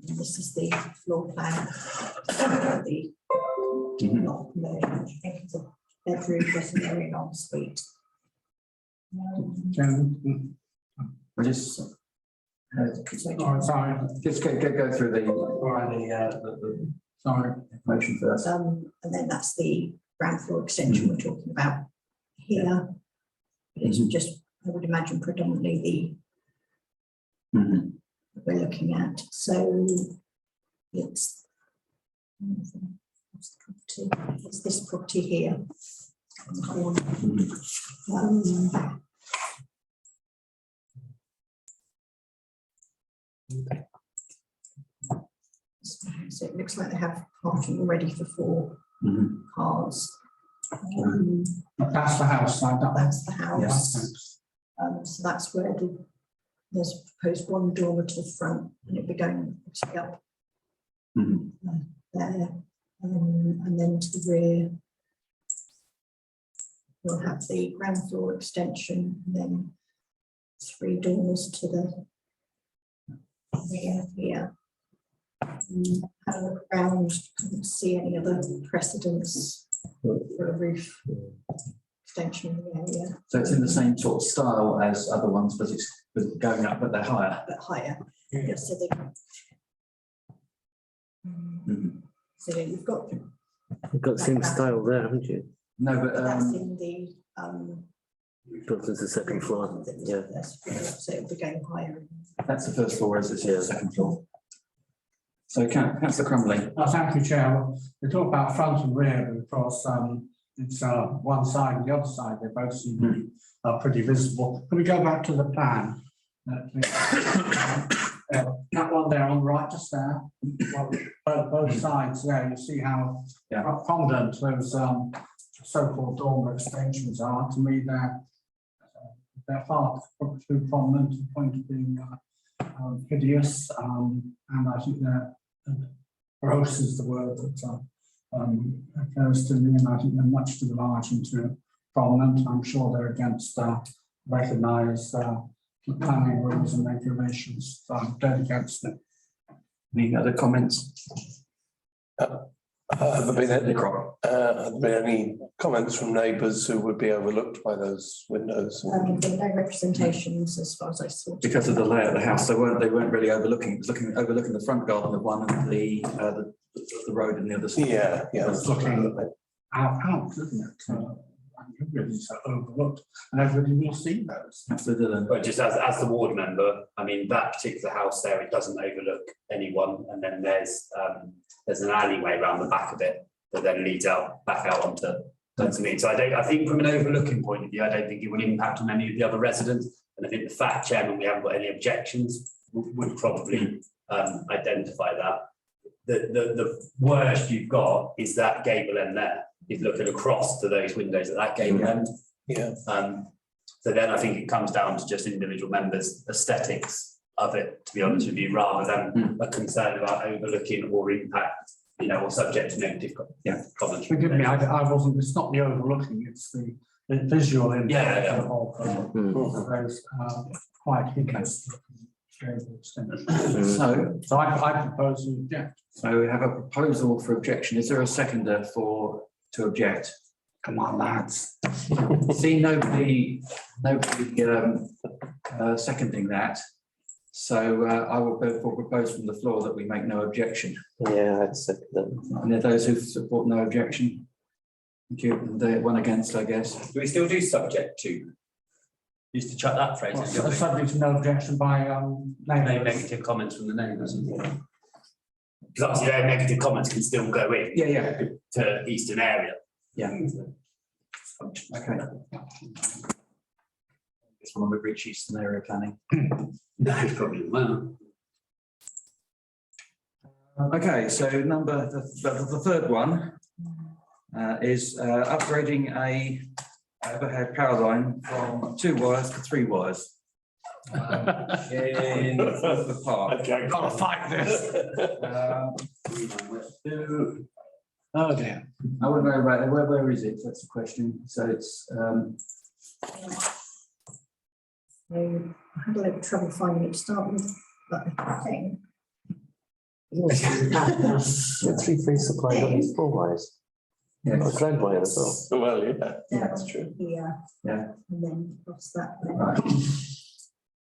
And this is the floor plan. The loft conversion, which I think is a bedroom, dressing area, en suite. We're just Sorry. just go through the Sorry. information first. And then that's the ground floor extension we're talking about here. It's just, I would imagine, predominantly that we're looking at. So it's this property here on the corner. So it looks like they have parking already for 4 cars. That's the house side. That's the house. Yes. So that's where there's proposed 1 dormer to the front, and it'll be going up there, and then to the rear we'll have the ground floor extension, and then 3 dormers to the rear here. Have a look around, couldn't see any other precedents for a roof extension in the area. So it's in the same sort of style as other ones, but it's going up, but they're higher. But higher. Yeah, so they. So you've got. You've got the same style there, haven't you? No, but That's in the. Built into the second floor. Yeah. So it'll be going higher. that's the first floor, as it's the second floor. So Councillor Crumley. Thank you, Chair. We talk about front and rear, but of course, it's one side and the other side. They both seem to be pretty visible. Can we go back to the plan? That one there on the right, just there. Both sides there, you see how prominent those so-called dormer extensions are. To me, they're far too prominent to the point of being hideous, and I think they're gross is the word that occurs to me, and I think they're much too large and too prominent. I'm sure they're against recognised planning rules and regulations, so I'm dead against it. Any other comments? Have there been any comments from neighbours who would be overlooked by those windows? There were no representations as far as I saw. Because of the layout of the house, they weren't really overlooking, it was overlooking the front garden of one and the road and the other side. Yeah, yeah. It's looking out, isn't it? Really so overlooked, and everybody will see those. Absolutely. But just as the ward member, I mean, that particular house there, it doesn't overlook anyone, and then there's an alleyway around the back of it that then leads back out onto me. So I think from an overlooking point of view, I don't think it will impact on any of the other residents. And I think the fact chairman, we haven't got any objections, would probably identify that. The worst you've got is that gable end there, is looking across to those windows at that gable end. Yeah. So then I think it comes down to just individual members' aesthetics of it, to be honest with you, rather than a concern about overlooking or impact, or subject to negative comments. Forgive me, I wasn't, it's not the overlooking, it's the visual impact of those quite hideous. So I propose we object. So we have a proposal for objection. Is there a seconder to object? Come on, lads. See nobody seconding that. So I will therefore propose from the floor that we make no objection. Yeah, I'd second that. And there are those who support no objection. Thank you. And one against, I guess. Do we still do subject to? Used to chuck that phrase. Subject to no objection by No neighbours. negative comments from the neighbours. Because obviously their negative comments can still go in Yeah. to eastern area. Yeah. Okay. This one we've reached Eastern area planning. No problem. Well, Okay, so the third one is upgrading a overhead power line from 2 wires to 3 wires. In the park. Okay. Gotta fight this. Oh dear. I wouldn't know about where is it? That's the question. So it's So I had a little trouble finding it to start with, but I think. The 3-phase supply got these 4 wires. yeah. A ground wire as well. Well, yeah, that's true. Here. Yeah. And then across that. Right.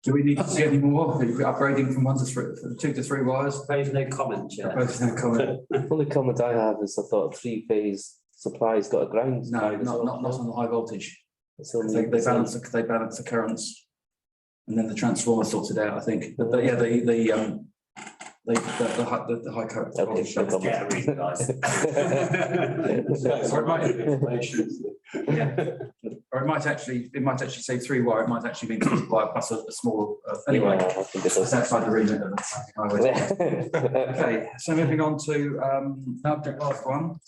Do we need to see any more? Are you upgrading from 2 to 3 wires? Suppose no comment, Chair. Both no comment. The only comment I have is I thought 3-phase supply's got a ground. No, wire as well. not on the high voltage. It's only- They balance the currents, and then the transformer sorted out. I think. But yeah, the high current. Okay, voltage. no comment. Yeah, really nice. Or it might, yeah. Or it might actually say 3 wire. It might actually mean 3 wire plus a small. Anyway, Yeah, I think it that's does. outside the remit of the highway. Okay, so moving on to last one.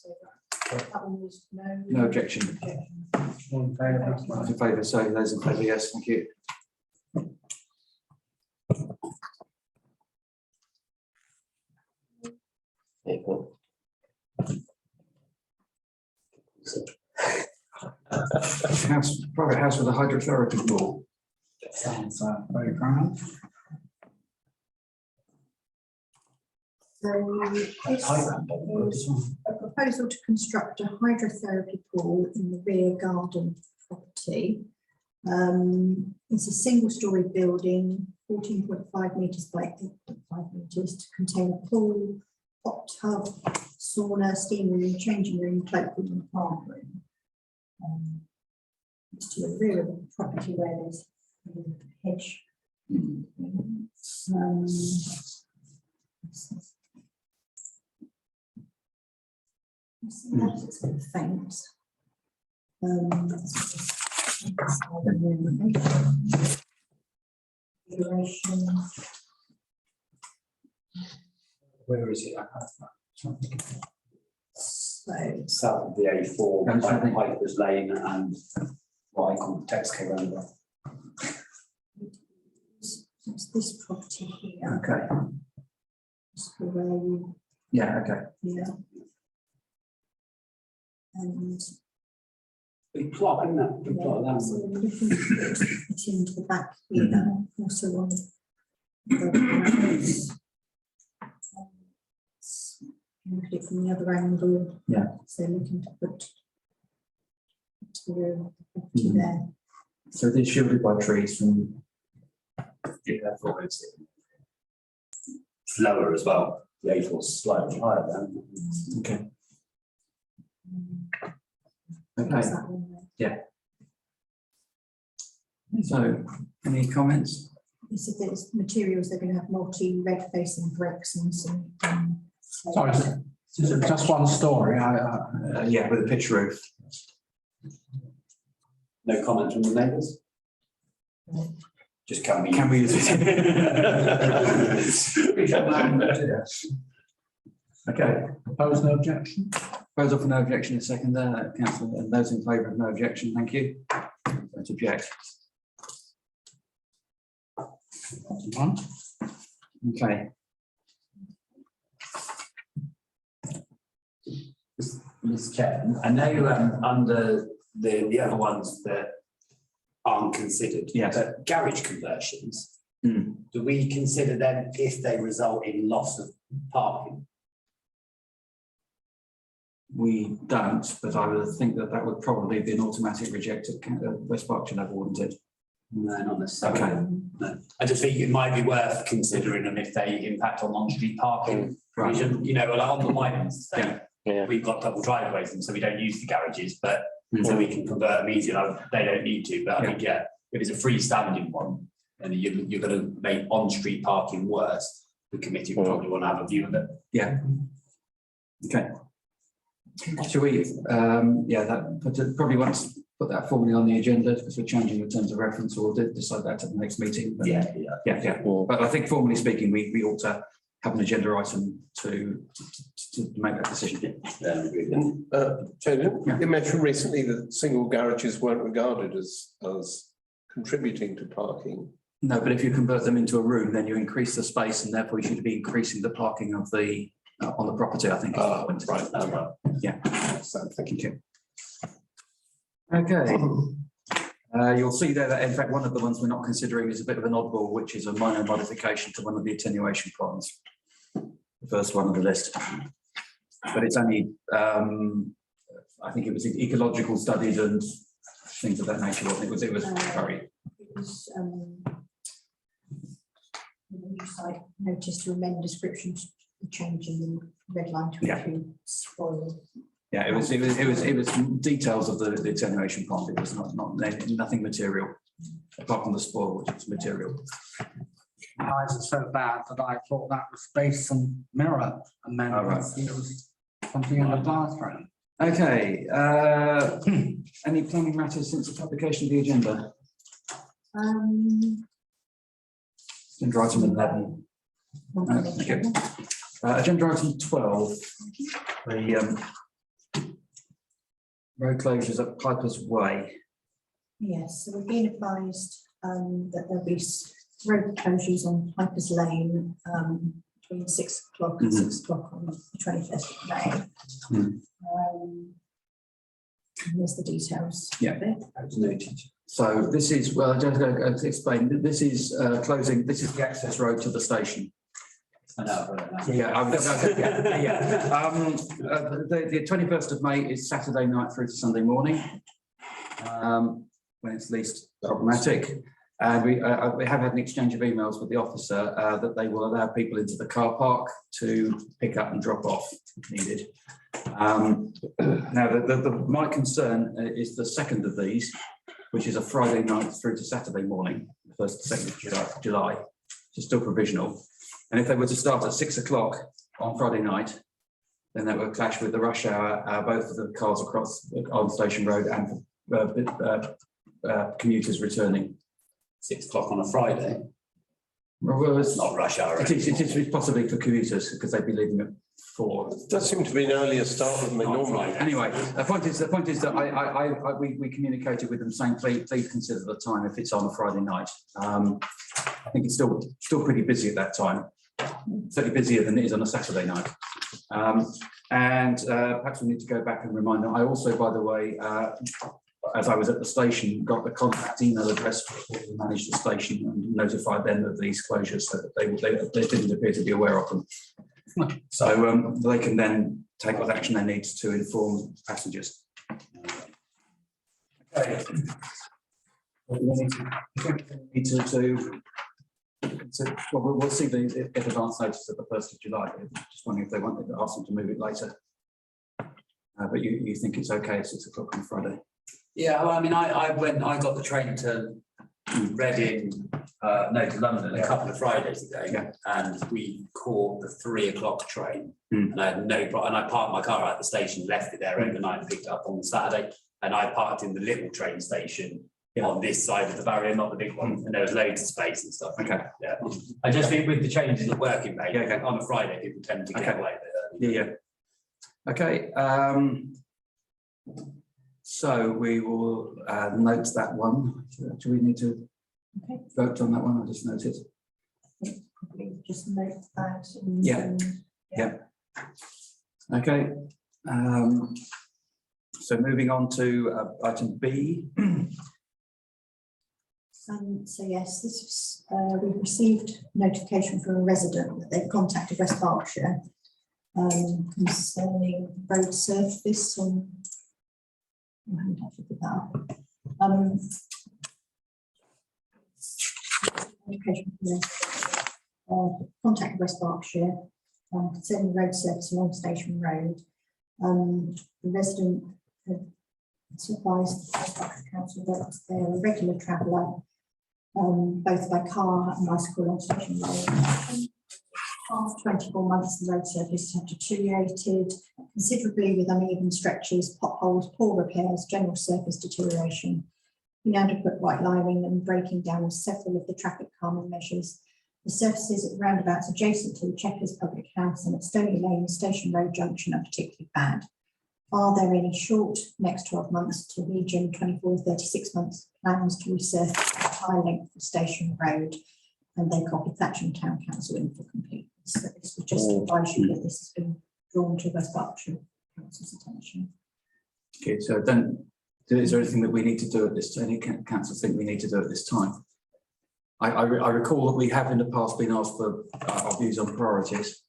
That one was no. No objection. All in favour? Those in favour, so those in favour, yes, thank you. There you go. Private house with a hydrotherapy pool. Sounds very grand. So this is a proposal to construct a hydrotherapy pool in the rear garden property. It's a single-storey building, 14.5 metres by 8.5 metres, to contain a pool, hot tub, sauna, steam room, changing room, cloakroom and palm room. It's to the rear of the property where there's a hedge. It's a bit faint. Where is it? So South of the A4, I think- Piper's Lane and what I call Texco Roundabout. it's this property here. Okay, It's where you, yeah, okay. yeah. And Big plot, isn't it? Big plot of yeah, land. so we're looking to fit into the back here, also on the look at it from the other angle. Yeah. So looking to put to the property there. So they're shielded by trees from. Yeah, that's what it's. It's lower as well. The A4's slightly higher than. Okay. What's Okay. that one there? So any comments? They said there's materials, they're going to have multi-red facing bricks and some. Sorry, is it just one story? Yeah, with a pitch roof. No comment from the neighbours? Just can we? Can we use it? Okay. Opposed, no objection? Proposal for no objection is second there, councillor, and those in favour of no objection, thank you. Don't object. One. Okay. Mr. Chair, I know under the other ones that aren't considered. Yes. But garage conversions, Hmm. do we consider them if they result in loss of parking? We don't, but I would think that that would probably be an automatic reject at West Berkshire level, wouldn't it? No, not necessarily. Okay. No. I just think it might be worth considering them if they impact on on-street parking Right. provision, you know, like on the Wyman's estate. Yeah. We've got double driveways and so we don't use the garages, but Mhm. so we can convert them easily. They don't need to, but I think, yeah, if it's a freestanding one, then you're gonna make on-street parking worse. The committee will probably want to have a view of it. Yeah. Okay. Shall we, yeah, that, probably once put that formally on the agenda because we're changing the terms of reference, or we'll decide that at the next meeting. But Yeah. Yeah. But I think formally speaking, we ought to have an agenda item to make that decision. And, Chair, Yeah. you mentioned recently that single garages weren't regarded as contributing to parking. No, but if you convert them into a room, then you increase the space and therefore you should be increasing the parking of the, on the property, I think. is the point. Right, that's right. Yeah. So, thank you. Thank you. Okay. You'll see there that in fact, one of the ones we're not considering is a bit of an oddball, which is a minor modification to one of the attenuation ponds. The first one on the list. But it's only, I think it was ecological studies and things of that nature. I think it was very, It was, the new site notice to amend descriptions, changing the red line to Yeah. include spoil. yeah, it was details of the attenuation pond. It was nothing material, apart from the spoil, which was material. My eyes are so bad that I thought that was basin mirror amendments. It was something in the bathroom. Okay, any planning matters since the publication of the agenda? Agenda item 11. Okay. Agenda item 12, the road closures at Piper's Way. Yes, so we've been advised that there'll be road closures on Piper's Lane between 6 o'clock and 6 o'clock on the 21st of May. Hmm. And there's the details. Yeah. of it. Noted. So this is, well, just to explain, this is closing, this is the access road to the station. I know. Yeah, the 21st of May is Saturday night through to Sunday morning, when it's least problematic. And we have had an exchange of emails with the officer that they will allow people into the car park to pick up and drop off if needed. Now, my concern is the second of these, which is a Friday night through to Saturday morning, the 1st, 2nd of July, which is still provisional. And if they were to start at 6 o'clock on Friday night, then that would clash with the rush hour, both of the cars across Old Station Road and commuters returning. 6 o'clock on a Friday. Well, It's not rush hour. it is possibly for commuters because they'd be leaving at 4. It does seem to be an earlier start than they Not normally. Friday. Anyway, the point is that we communicated with them saying, please consider the time if it's on a Friday night. I think it's still pretty busy at that time, certainly busier than it is on a Saturday night. And perhaps we need to go back and remind them. I also, by the way, as I was at the station, got the contact email address for people who manage the station and notified them of these closures so that they didn't appear to be aware of them. So they can then take what action they need to inform passengers. Okay. We need to, well, we'll see the get advance notice of the 1st of July. Just wondering if they want to ask them to move it later. But you think it's okay at 6 o'clock on Friday? Yeah, well, I mean, I got the train to Reading, to London a couple of Fridays ago, Yeah. and we caught the 3 o'clock train. Mm. And I had no problem, and I parked my car at the station, left it there overnight, and picked it up on Saturday. And I parked in the little train station on this side of the barrier, not the big one, and there was loads of space and stuff. Okay. Yeah, I just think with the changes that working made, Yeah, okay. on a Friday, people tend to get Okay. away with it. Yeah. Okay. So we will note that one. Do we need to vote on that one? I'll just note it. Probably just note that. Yeah. Okay. So moving on to item B. So yes, this was, we've received notification from a resident that they've contacted West Berkshire concerning road surface on. I haven't actually put that up. Notification from contact West Berkshire concerning road surface along Station Road. The resident advised the West Berkshire Council that they're a regular traveller, both by car and bicycle along Station Road. After 24 months, the road surface has deteriorated considerably with uneven stretches, potholes, poor repairs, general surface deterioration, inadequate white lining and breaking down of several of the traffic calming measures. The surfaces at roundabouts adjacent to the Checkers Public House and at Stony Lane and Station Road Junction are particularly bad. Are there any short next 12 months to medium 24-36 months plans to resurface the entire length of Station Road? And they copied Thatcham Town Council in for completeness. So this was just to advise you that this has been drawn to West Berkshire Council's attention. Okay, so then is there anything that we need to do at this time? Any council think we need to do at this time? I recall that we have in the past been asked for our views on priorities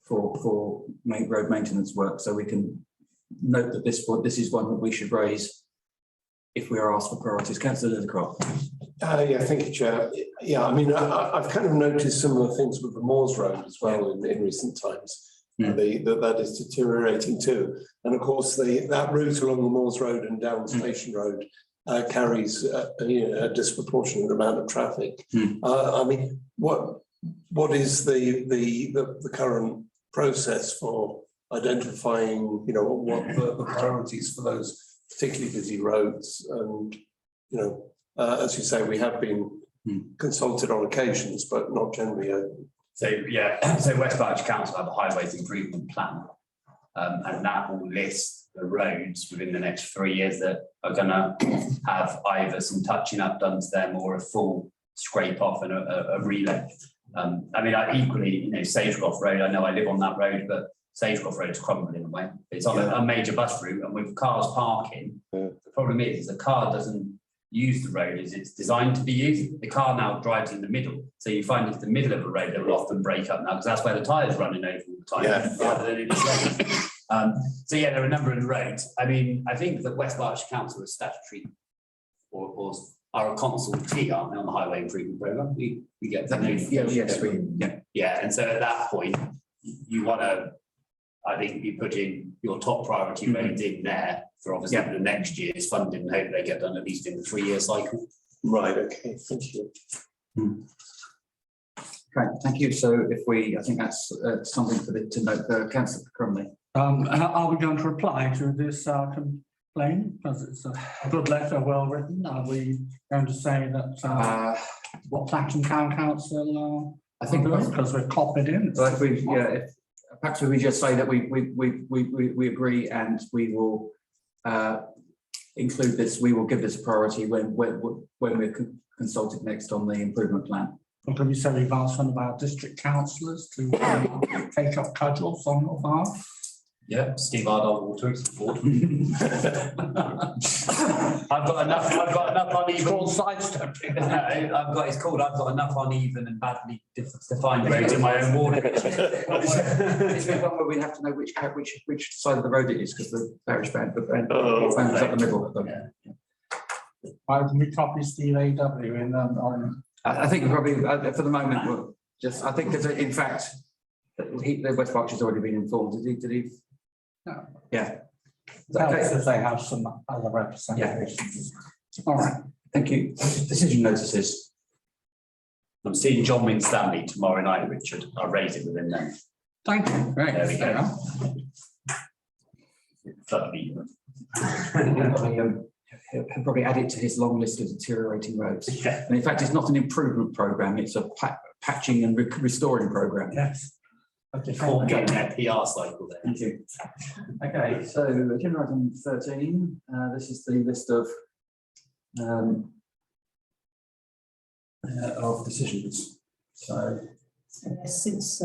for road maintenance work, so we can note that this is one that we should raise if we are asked for priorities. Councillor Lithercroft. Yeah, thank you, Chair. Yeah, I mean, I've kind of noticed similar things with the Moors Road as well in recent times. That is deteriorating too. And of course, that route along the Moors Road and down Station Road carries a disproportionate amount of traffic. I mean, what is the current process for identifying, what the priorities for those particularly busy roads? And, as you say, we have been consulted on occasions, but not generally. So West Berkshire Council have a highways improvement plan, and that will list the roads within the next 3 years that are going to have either some touching up done to them or a full scrape off and a relay. I mean, equally, Sagecroft Road, I know I live on that road, but Sagecroft Road is crumbling away. It's on a major bus route, and with cars parking, the problem is the car doesn't use the road as it's designed to be used. The car now drives in the middle, so you find it's the middle of a road that will often break up now because that's where the tyres running over all the time, rather than in the lane. So yeah, there are a number of roads. I mean, I think that West Berkshire Council is statutory or are a consultee, aren't they, on the highway improvement programme? We get that. Yeah, and so at that point, you want to, I think, you put in your top priority roads in there for obviously the next year's funding, and hope they get done at least in the 3-year cycle. Right, okay, thank you. Okay, thank you. So I think that's something to note. Councillor Crumley. Are we going to reply to this complaint? Because it's a good letter, well written. Are we going to say that what Thatcham Town Council I think because we're copied in. So perhaps we just say that we agree, and we will include this. We will give this a priority when we're consulted next on the improvement plan. Or can we say we've asked one of our district councillors to take up cudgels on your behalf? Yeah, Steve Ardall Water support. I've got enough uneven. Called sidestepping. No, it's called, I've got enough uneven and badly defined roads in my own ward. It's been one where we have to know which side of the road it is, because the parish band, the band is up the middle. Why don't we copy Steve AW in on? I think probably for the moment, we'll just, I think there's in fact, the West Berkshire's already been informed. Did he? No. Yeah. Okay, if they have some other representations. All right, Thank you. Decision notices. I'm seeing John Winstanley tomorrow night, Richard. I'll raise it with him then. thank you. Great. There we go. He'll probably add it to his long list of deteriorating roads. Yeah. And in fact, it's not an improvement programme, it's a patching and restoring programme. Yes. Okay. Before getting their PR cycle there. Thank you. Okay, so agenda item 13, this is the list of decisions. So Since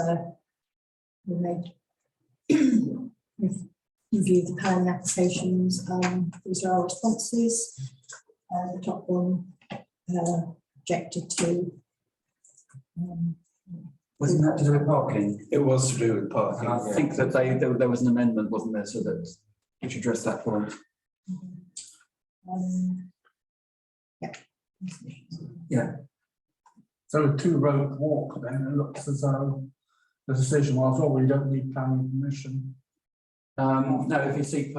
we made we've reviewed the planning applications, these are our responses. The top one objected to. wasn't that to do with parking? It was to do with parking. And I think that there was an amendment, wasn't there, so that which addressed that point. Yeah. Yeah. So a two-road walk, then it looks as though the decision was, oh, we don't need planning permission. No, if you see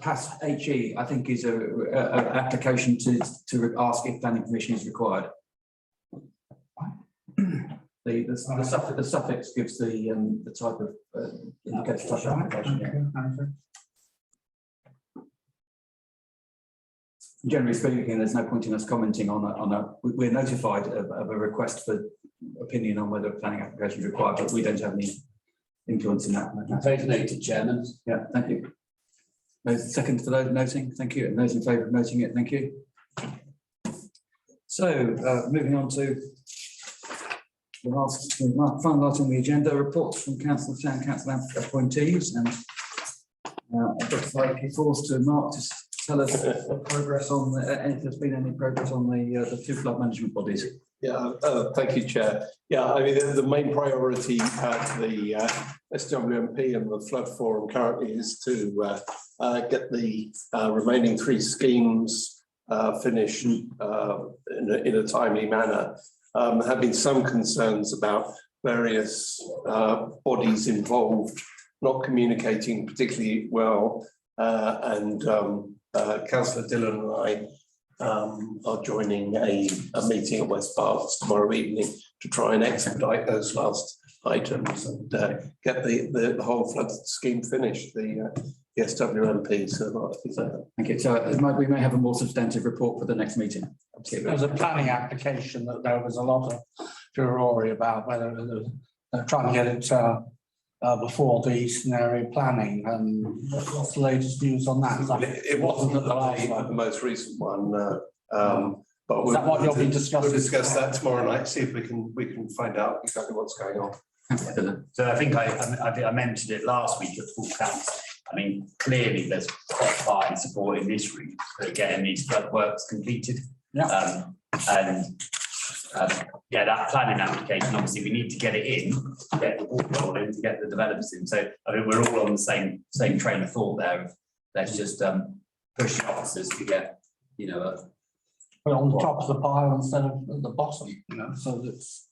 past HE, I think is a application to ask if planning permission is required. The suffix gives the type of indicates the type of application. Yeah. Generally speaking, there's no point in us commenting we're notified of a request for opinion on whether a planning application is required, but we don't have any influence in that. Take noted, Chairman. Yeah, thank you. Those second for those noting, thank you, and those in favour of noting it, thank you. So moving on to the last final item on the agenda, reports from council, town council appointees, and I'd like to force to Mark to tell us the progress on if there's been any progress on the two flood management bodies. Yeah, thank you, Chair. Yeah, I mean, the main priority at the SWMP and the Flood Forum currently is to get the remaining 3 schemes finished in a timely manner. There have been some concerns about various bodies involved not communicating particularly well, and Councillor Dillon and I are joining a meeting at West Berks tomorrow evening to try and expedite those last items and get the whole flood scheme finished, the SWMP. So Thank you. So we may have a more substantive report for the next meeting. There was a planning application that there was a lot of furore about whether they're trying to get it before the Eastern Area planning, and what's the latest news on that? it wasn't the most recent one, but Is that what you'll be discussing? We'll discuss that tomorrow night. See if we can find out exactly what's going on. So I think I mentioned it last week at full council. I mean, clearly there's quite party support in this room for getting these flood works completed. Yeah. Yeah, that planning application, obviously we need to get it in, to get the ball rolling, to get the developers in. So I mean, we're all on the same train of thought there. Let's just push the officers to get, you know, Put it on the top of the pile instead of at the bottom, you know, so that's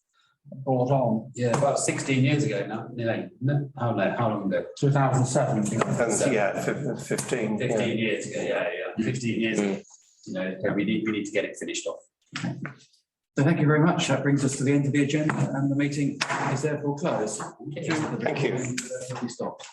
brought on. yeah, about 16 years ago now. How long ago? 2007. Yeah, 15. 15 years ago. Yeah. 15 years ago. You know, we need to get it finished off. So thank you very much. That brings us to the end of the agenda, and the meeting is therefore closed. Thank you. We stopped.